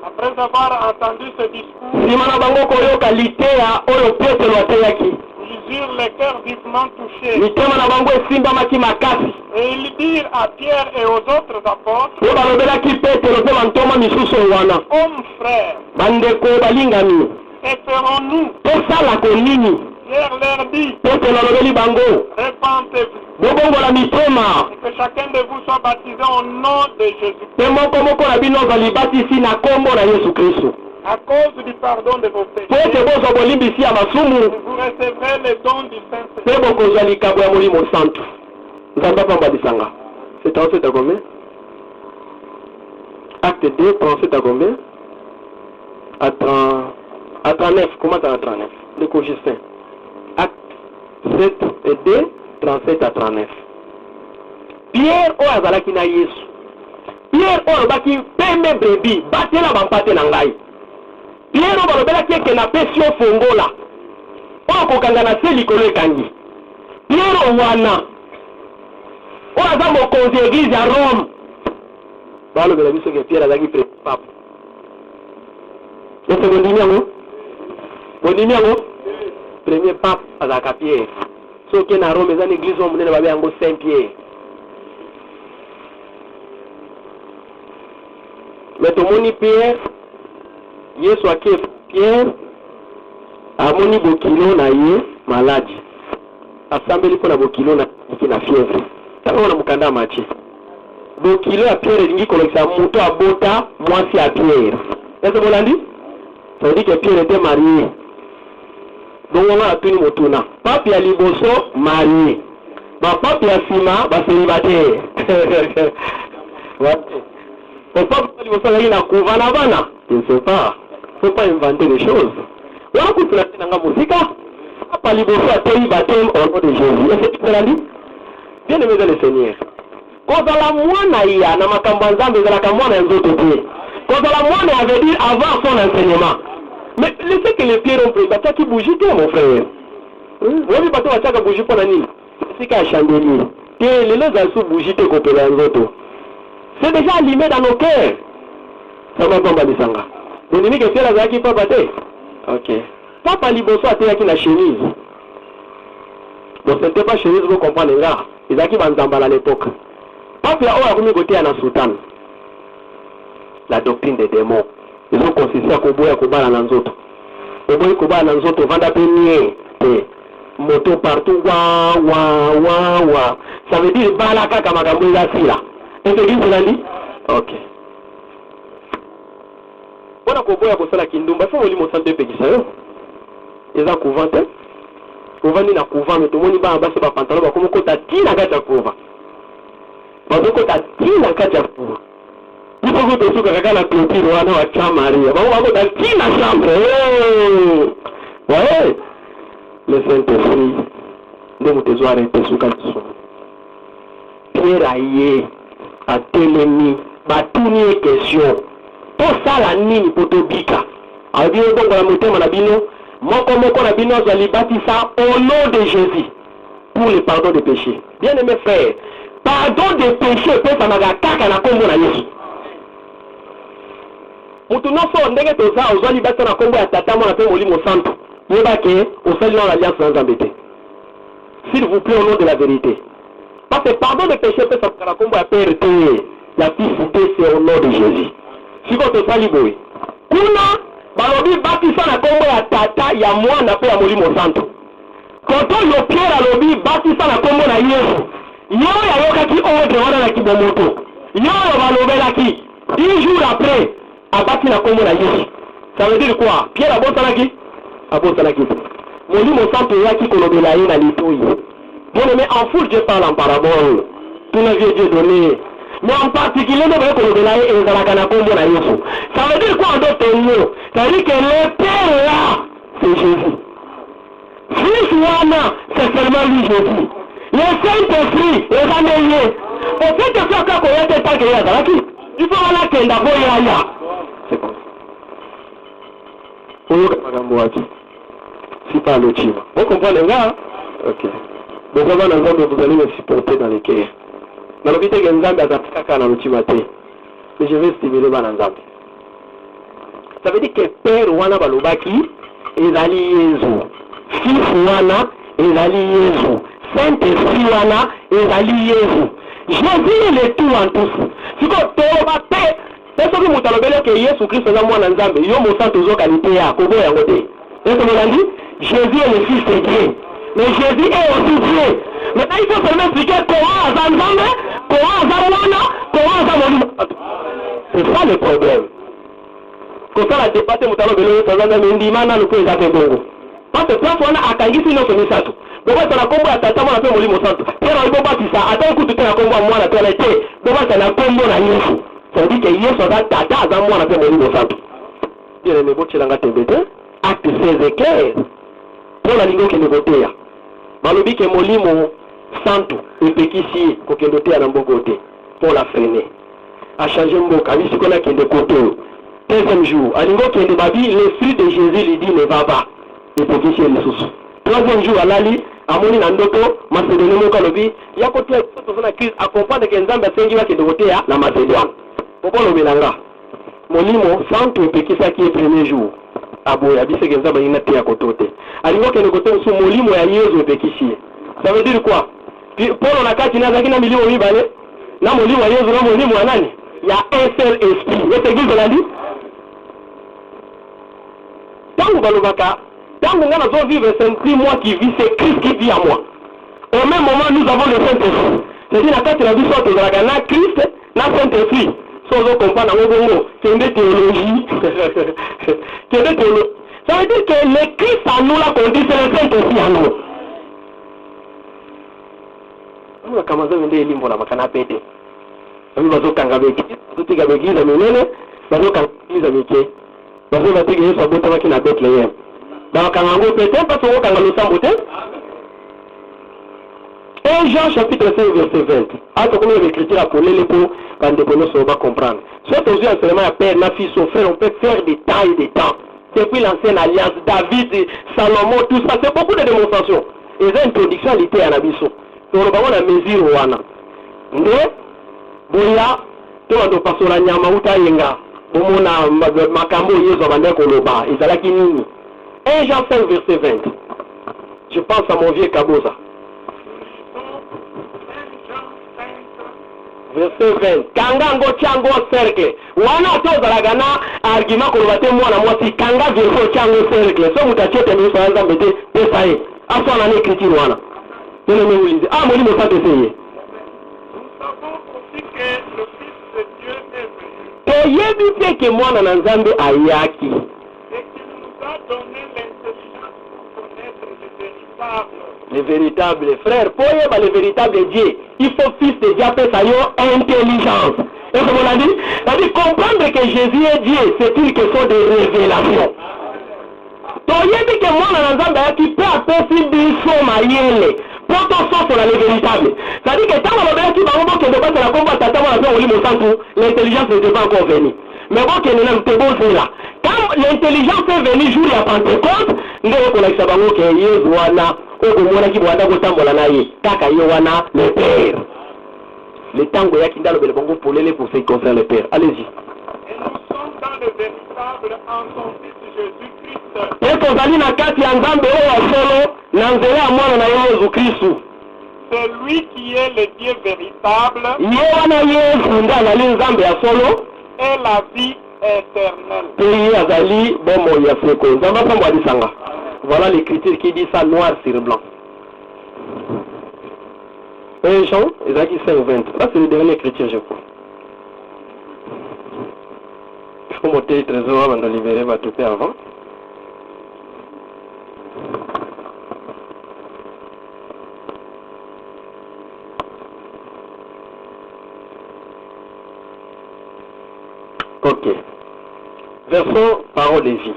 S4: Après avoir entendu ce discours,
S3: Simana bango koyoka litea oyo Petro ateyaki.
S4: ils eurent les cœurs vivement touchés.
S3: Mitema na bango esimbamaki makasi.
S4: Et ils dirent à Pierre et aux autres apôtres,
S3: Oyo balobelaki Petro mpe bantoma misusu wana.
S4: hommes frères,
S3: Bandeko balingami.
S4: que ferons-nous?
S3: Tosalako nini?
S4: Pierre leur dit,
S3: Petro alobeli bango.
S4: répentez-vous,
S3: Bobongola mitema.
S4: et que chacun de vous soit baptisé au nom de Jésus,
S3: Mpe moko na bino ozali batisi na kombo na Yesu Kristo.
S4: à cause du pardon de vos
S3: Po ete
S4: péchés.
S3: bozwa bolimbisi ya masumu.
S4: Vous recevrez les dons du Saint-Esprit.
S3: Mpe bokozwa likambo ya molimo santu. Nzambe apambalisanga. C'est 37 à combien? Acte 2, 37 à combien? À 39. Comment ça à 39? Le Justin. Acte 7 et 2, 37 à 39. Pierre oyo azalaki na Yesu. Pierre oyo alobaki pembe brebi batela bampate na ngai. Pierre oyo balobelaki eke napesi yo fongola oyo kokanga na se likolo ekangi. Pierre wana oyo aza mokonzi eglize ya Rome. balobela biso ke Pierre azalaki pape. Ese bondimi yango? Bondimi yango? Premier pape azalaka Pierre. Soki na Rome eza na église oyo monene babe yango Saint Pierre. Mais tomoni Pierre, Yesu ake Pierre amoni bokilo na ye maladi. Asambeli mpona bokilo na fièvre. Tango na mukanda machi. Bokilo ya Pierre elingi kolekisa moto abota mwasi ya Pierre. Est-ce bolandi? Ça veut dire que Pierre était marié. Donc on a tuni motuna. Pape ya liboso marié. Ba pape ya sima ba célibataire. Au pape liboso ngi na kuvana bana. Je ne sais pas. Faut pas inventer des choses. Wana kutuna nanga musika. Papa liboso atei baptême au nom de Jésus. Est-ce que tu peux la dire? Bien aimé dans le Seigneur. Kozala mwana ya na makambo nzambe ezalaka mwana ya nzoto te. Kozala mwana avait dit avant son enseignement. Mais laissez que les pierres ont pris. Bata qui bouge, mon frère. Wobi bato bachaka bougie pour nani. C'est qu'un chandelier. Et les gens sous bougie te copier en auto. C'est déjà allumé dans nos cœurs. Ça va pas balisanga. Vous dites que c'est la zaki pas batté. OK. Papa liboso a été la chemise. Bon, c'était pas chemise, vous comprenez là. Ils ont qui à l'époque. Papa là, on a remis côté à la sultan. La doctrine des démons. Ils ont consisté à Koboya Koba dans les autres. Koboya Koba dans les autres, vendre pénier. Moto partout, wa. Ça veut dire balaka kamagambo la sila. Est-ce que vous l'avez dit? OK. On a Koboya Kosala Kindumba, faut lui montrer des pégissaires. Ils ont couvert. Couvert ni na couvert, mais tout le monde va en bas sur le pantalon, comme on a dit la gâte à couvert. Parce qu'on a dit la gâte à couvert. Il faut que tu sois quelqu'un la clôture ou à chambre. On va dans qui la chambre? Ouais. Le Saint-Esprit, nous devons arrêter ce qu'on dit. Pierre aïe, à télémi, batuni question. Tout ça la nini pour te bika. A dit donc la montée manabino, moko nabino zali bâtissa au nom de Jésus pour le pardon des péchés. Bien aimé frère, pardon des péchés peut ça maga kaka na kombo na Yesu. Mutu no so ndenge toza ozali bata na kombo ya tata mona pe molimo santo. Yebake osali dans l'alliance sans embêter. S'il vous plaît au nom de la vérité. Parce que pardon des péchés peut ça maga kombo ya père la fille c'est au nom de Jésus. Si vous êtes saliboué, kuna balobi batisa na kombo ya tata ya mwana pe ya molimo santo. Koto yo Pierre alobi batisa na kombo na Yesu. Yo ya yokaki ordre wana na kibomoto. Yo balobelaki 10 jours après abati na kombo na Yesu. Ça veut dire quoi? Pierre abosalaki abosalaki. Molimo santo yaki kolobela ye na litoyi. Bon mais en foule je parle en parabole. Tout le vieux Dieu donné. Mais en particulier, nous voyons que le Bélaï est dans la Kanako na Yesu. Ça veut dire quoi en d'autres mots? Ça veut dire que le Père là, c'est Jésus. Fils Wana, c'est seulement lui Jésus. Le Saint-Esprit est jamais. Au fait que ça, quand on est pas qu'il y a dans la qui, il faut aller qu'il y a. C'est comme ça. C'est pas le chiva. Vous comprenez les gars? Ok. Donc, vous allez me supporter dans les cœurs. Mais je vais stimuler Bananzambi. Ça veut dire que Père Wana Balobaki est allé Yesu. Fils Wana est allé Yesu. Saint-Esprit Wana est allé Yesu. Jésus est tout en tous. Si tu as paix, c'est ce que nous avons que Yesu Christ est moi Nzambe. Yo mo santo zo qualité ya kobo ya ngote. Est-ce que vous dit? Jésus est le Fils de Dieu. Mais Jésus est aussi Dieu. Maintenant il faut seulement expliquer comment Nzambe. C'est ça le problème. Comme ça, la dépassé, nous allons venir sur le Ndimana, nous pouvons les faire bon. Parce que place, on a Akangi, sinon c'est Missato. Donc, on a combo à Tata, on a fait Molimo Santo. Et on a bâti ça. Attends, écoute, tu as un combo à moi, la toilette. Donc, on a un combo à Yesu. Ça veut dire que Yesu a Tata, à moi, on a fait Molimo Santo. Il y a des mots qui l'ont gâté. Acte 16 et 15. Pour la ligne qui est votée. Malobi que Molimo Santo, et Pekissi, qu'on est doté à l'ambogoté. Pour la freiner. A changé Mboka, oui, ce qu'on a qui est de côté. 15e jour, à l'ingénieur qui est de Babi, l'esprit de Jésus lui dit ne va pas. Et pour qui c'est le sous. 3e jour, à l'ali, à Moni Nandoto, Macédoine Mokalobi, il y a côté de la crise, accompagne de Nzamba Sengiwa qui est de côté à la Macédoine. Pourquoi le Mélanga? Molimo, sans tout, et qui ça qui est premier jour. Ah bon, il y a dit que Nzamba y n'a pas à côté. À l'ingénieur qui est de côté, sous Molimo et Ayezo et Pekichi. Ça veut dire quoi? Pour on a qu'à qui n'a pas de million de balais. Na Molimo Ayezo, na Molimo Anani. Il y a un seul esprit. Vous êtes église de la vie? Tant que nous allons vivre, c'est un prix moi qui vis, c'est Christ qui vit à moi. Au même moment, nous avons le Saint-Esprit. C'est-à-dire, quand la vie sort de la Ghana, Christ, la Saint-Esprit. Sans qu'on comprenne en Ogongo, c'est une théologie. C'est une théologie. Ça veut dire que le Christ en nous, là, qu'on dit, c'est le Saint-Esprit en nous. Nous avons commencé à vendre les livres, on a pété. Nous avons commencé à vendre les livres, parce que va dire que ça peut être qui n'a pas de lien. Donc quand on peut-être parce que quand on le sent beauté. Et Jean chapitre 5 verset 20. À tout comme l'écriture a collé les pots quand on va comprendre. Soit aux yeux seulement à père, ma fille, son frère, on peut faire des temps et des temps. depuis l'ancienne alliance, David, Salomon, tout ça, c'est beaucoup de démonstrations. Et c'est une introduction à l'ité à Nabiso. Donc, on va mesure wana. Mais, boya, tout le monde passe sur la nyama uta yenga. Bomona makambo yezo bande koloba. Izalaki nini. 1 Jean 5 verset 20. Je pense à mon vieux Kaboza. Verset 20. Kanga chango cercle. Wana to zaragana argument koloba te mwana mwasi kanga verset chango cercle. So mutachete ni sanza mbete pesae. Aso na écriture wana. Nene mulise. Ah moli mo sa teseye.
S4: Nous savons aussi que le Fils de Dieu est venu
S3: Toyebi te ke mwana na Nzambe ayaki.
S4: et qu'il nous a donné l'intelligence pour connaître le véritable.
S3: Le véritable frère, pour y avoir le véritable Dieu, il faut fils de Dieu appeler ça intelligence. Et comme on a dit, c'est-à-dire comprendre que Jésus est Dieu, c'est une question de révélation. Toyebi ke mwana na Nzambe ayaki pe apesi biso mayele. Pour ton sens sur le véritable. C'est-à-dire que tant qu'on a qui va vous que de battre la combat, t'attends à faire au lit l'intelligence n'était pas encore venue. Mais bon, qu'il n'aime pas bon, c'est là. Quand l'intelligence est venue jour à Pentecôte, nous avons dit que Yézouana, au Gomona qui boit d'Agotambola naïe, Kaka Yowana, le Père. Le temps où il y a qui dans le bon pour les pour ce qui concerne le Père. Allez-y.
S4: Et nous sommes dans le véritable en son Fils Jésus-Christ.
S3: Et qu'on a dit na kati ya Nzambe oyo solo na nzela ya mwana na Yesu Kristu.
S4: Celui qui est le Dieu véritable
S3: Ye wana Yesu nde azali Nzambe ya solo.
S4: est la vie éternelle.
S3: Pays azali bomo ya seko. Nzambe asambo adisanga. Voilà l'écriture qui dit ça noir sur blanc. 1 Jean, Ezaki 5, 20. Là c'est le dernier écriture je crois. Il faut monter le trésor avant de libérer votre père avant. Ok. Versons parole de vie.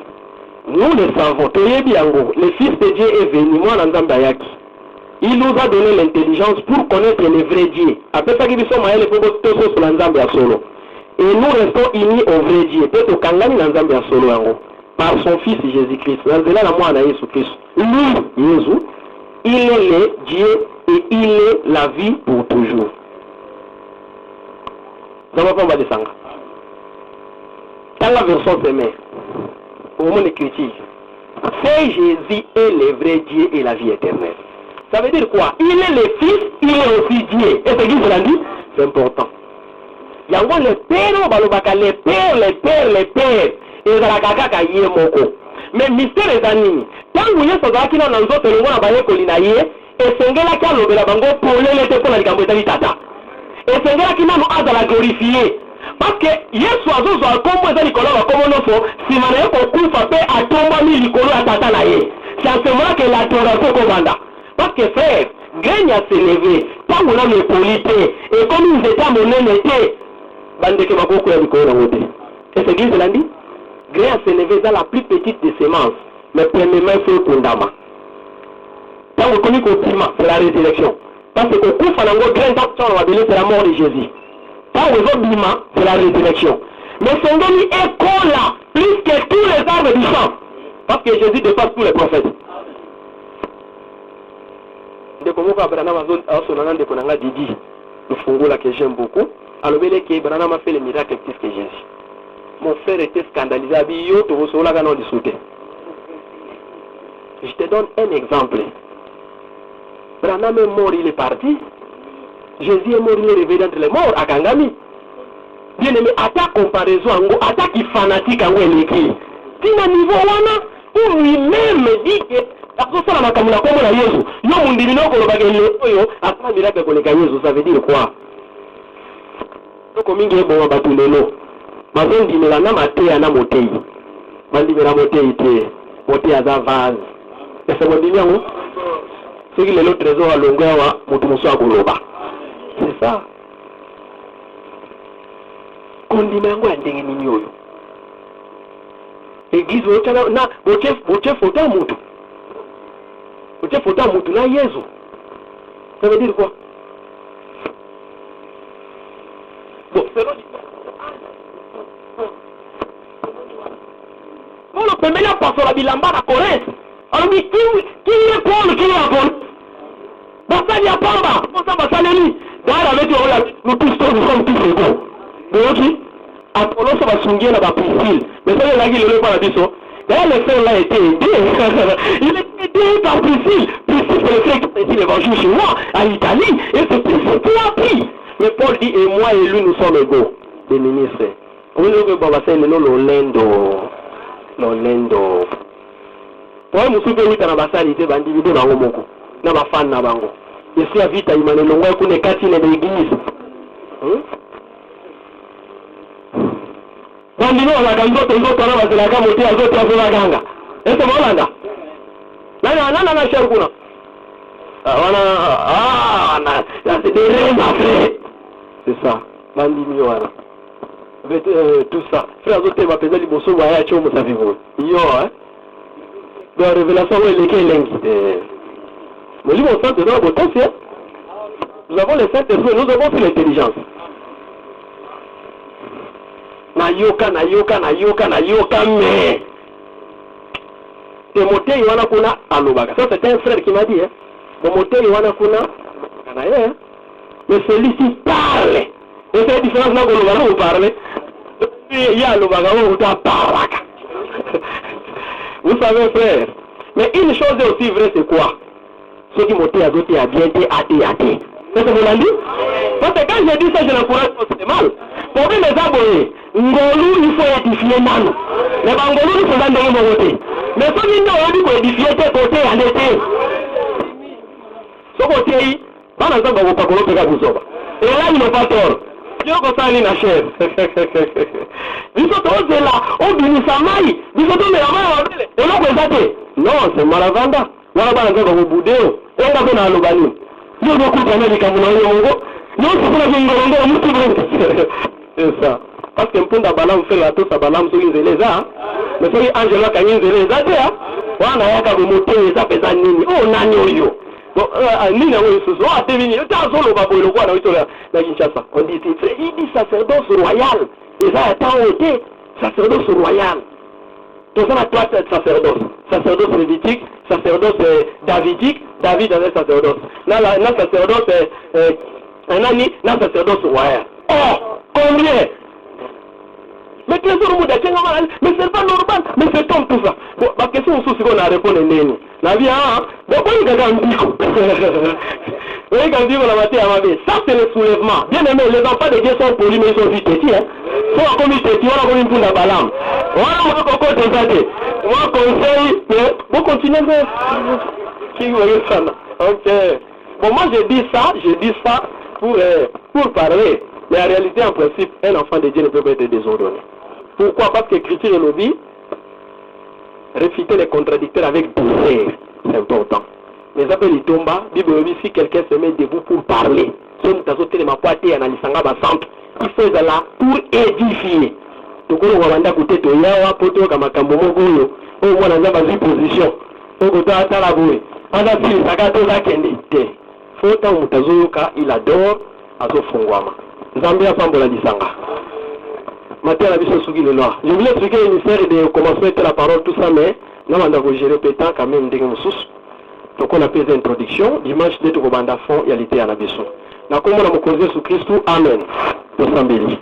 S3: Nous le savons, le Fils de Dieu est venu, moi Nzambayaki. Il nous a donné l'intelligence pour connaître le vrai Dieu. Après ça, il solo. Et nous restons unis au vrai Dieu. Peut-être Kangani Nzambe solo par son Fils Jésus-Christ. Lui, Jésus, il est le Dieu et il est la vie pour toujours. Dans ma forme de sang. Dans la version semée, au moment de critique, c'est Jésus est le vrai Dieu et la vie éternelle. Ça veut dire quoi? Il est le Fils, il est aussi Dieu. Et ce qu'il l'a dit, c'est important. Il y a les pères, les pères, et la kaka yé moko. Mais mystère est anime. Tant que vous êtes dans nos autres langues, on va y colinailler, et c'est là qu'il y a le bango pour les pour la gambetta tata. Et c'est là qu'il y a nous à la glorifier. Parce que Yesu azozo akombo eza likolo bakombo nyonso nsima na ye kokufa mpe atombami likolo ya tata na ye. C'est en ce moment que l'adoration kobanda. Parce que frère, gagne à s'élever, tant qu'on a les polités, et comme ils étaient à mon été, bandeke bakoko ya likolo na ngote. Et c'est qui cela dit? Gagne à s'élever dans la plus petite des semences, mais premièrement il faut kondama. Tant qu'on connaît qu'au c'est la résurrection. Parce que kokufa na ngo grain tant on va donner c'est la mort de Jésus. Tant aux autres bima, c'est la résurrection. Mais son nom est cola, plus que tous les arbres du champ. Parce que Jésus dépasse tous les prophètes. De comment Abraham a son nom de Konanga Didi, le fongola que j'aime beaucoup. Alors, il que Abraham a fait le miracle plus que Jésus. Mon frère était scandalisé. Je te donne un exemple. Abraham est mort, il est parti. Jésus est mort, il est réveillé d'entre les morts à Kangami. Bien aimé, à ta comparaison, à ta qui fanatique, à où elle écrit. Tu n'as niveau wana, où lui-même dit que la personne a comme la commune à Jésus. Yo mon divino ko ba gele oyo, atma miracle ko le ka Jésus, ça veut dire quoi? To ko mingi bo ba tulelo. Bazon di mela na mate na motei. Bandi mera motei te, motei za vase. Et c'est mon divino. C'est que le trésor à longueur wa mutumuso akoloba. C'est ça. Kondima yangu ya ndenge nini oyo? Église ochana na boche photo mutu. Boche photo mutu na Yesu. Ça veut dire quoi? Bon, c'est l'autre. Bon, le pembeni ya pasola bilamba na Corinthe. alobi kiye Paul kiye Apollo basali ya pamba posa basaleli dara beti ola nous tous sommes tous égaux donc Apollo so basungie na ba Priscille mais ça là qui le pas la biso d'ailleurs le frère là était aidé il était aidé par Priscille. Priscille c'est le frère qui prédit l'évangile chez moi en Italie et c'est Priscille qui a appris. Mais Paul dit et moi et lui nous sommes égaux les ministres. Oui le baba c'est Lolendo pour musupe wita na basali te bandividu bango moko na bafan na bango esi avita imane longwa kune kati na l'église bandino la ganzoto nzoto na basela kama moti azote azola ganga ese molanda nana na sharkuna wana c'est des rêves c'est ça bandini wana tout ça frère azote ba peza liboso wa ya chomo sa vivo yo la révélation est l'élengi. Nous livre au centre de la potentiel. Nous avons les saints esprits, nous avons aussi l'intelligence. Nayoka, mais Timothée Yohana Kuna Alobaka. Ça c'est un frère qui m'a dit, Timothée Yohana Kuna, mais celui-ci parle. Et c'est la différence là que nous parlons. Il y a Alobaka, on va parler. Vous savez, frère, mais une chose est aussi vraie, c'est quoi? Ceux qui m'ont dit à d'autres, à bien été athée. C'est ce que vous l'avez dit? Parce que quand j'ai dit ça, je l'encourage pas, c'est mal. Pour les abonnés, Ngolou, il faut édifier Nano. Mais Ngolou, il faut dans mon côté. Mais ceux qui ont dit qu'on édifiait tes côtés en été. Ce côté, dans la zone, on va pas qu'on et là, ils n'ont pas tort. Dieu consacre la chair. Bisoto c'est là, on binit sa maille. Bisoto mais on va présenter. Non, c'est Maravanda. Voilà pas encore au boudéo. Et on va faire un lobani. Nous avons beaucoup d'années comme nous avons c'est ça. Parce que pour la balam fait la tous à balam sur les élèves. Mais c'est Angela qui a mis les élèves. On a yaka de monter et ça fait un nini. Oh, nanyo. Nini awo susu o atevini o ta solo babo ile kwa na witola na Kinshasa on dit il dit sacerdoce royal et ça est ôté sacerdoce royal tout ça toi sacerdoce lévitique sacerdoce davidique David avait sacerdoce na sacerdoce nani na sacerdoce royal combien mais que ce monde est normal mais c'est pas normal mais c'est comme tout ça bon la question aussi qu'on a répondu nini la vie bon il y a un bico oui quand dit la matière à ça c'est le soulèvement bien aimé les enfants de Dieu sont polis mais ils sont vite petits sont comme ils petits on a comme une poule à balam voilà mon coco de ça moi conseille mais vous continuez qui voyez ça ok bon moi je dis ça pour parler mais en réalité en principe un enfant de Dieu ne peut pas être désordonné. Pourquoi? Parce que l'écriture est lobby, réfuter les contradicteurs avec douceur, c'est important. Mais ça peut les tomber, si quelqu'un se met debout pour parler, il faut être là pour édifier. Donc on va demander côté de Yawa, poto kama kambomo goyo, au moins dans une position, au côté à Talaboué, on a dit ça gâteau là kende. Faut tant mutazoka, il adore, azo fongwama. Zambia Sambola Disanga. Matin la biso sugi le noir. Je voulais expliquer l'univers de comment se mettre la parole, tout ça, mais non, on a géré pétant quand même des sous. Donc on a fait l'introduction. Dimanche, dès que vous bandez à fond, il y a l'été à la biso. Na comme on a me causé sous Christ, Amen. Pour s'embellir.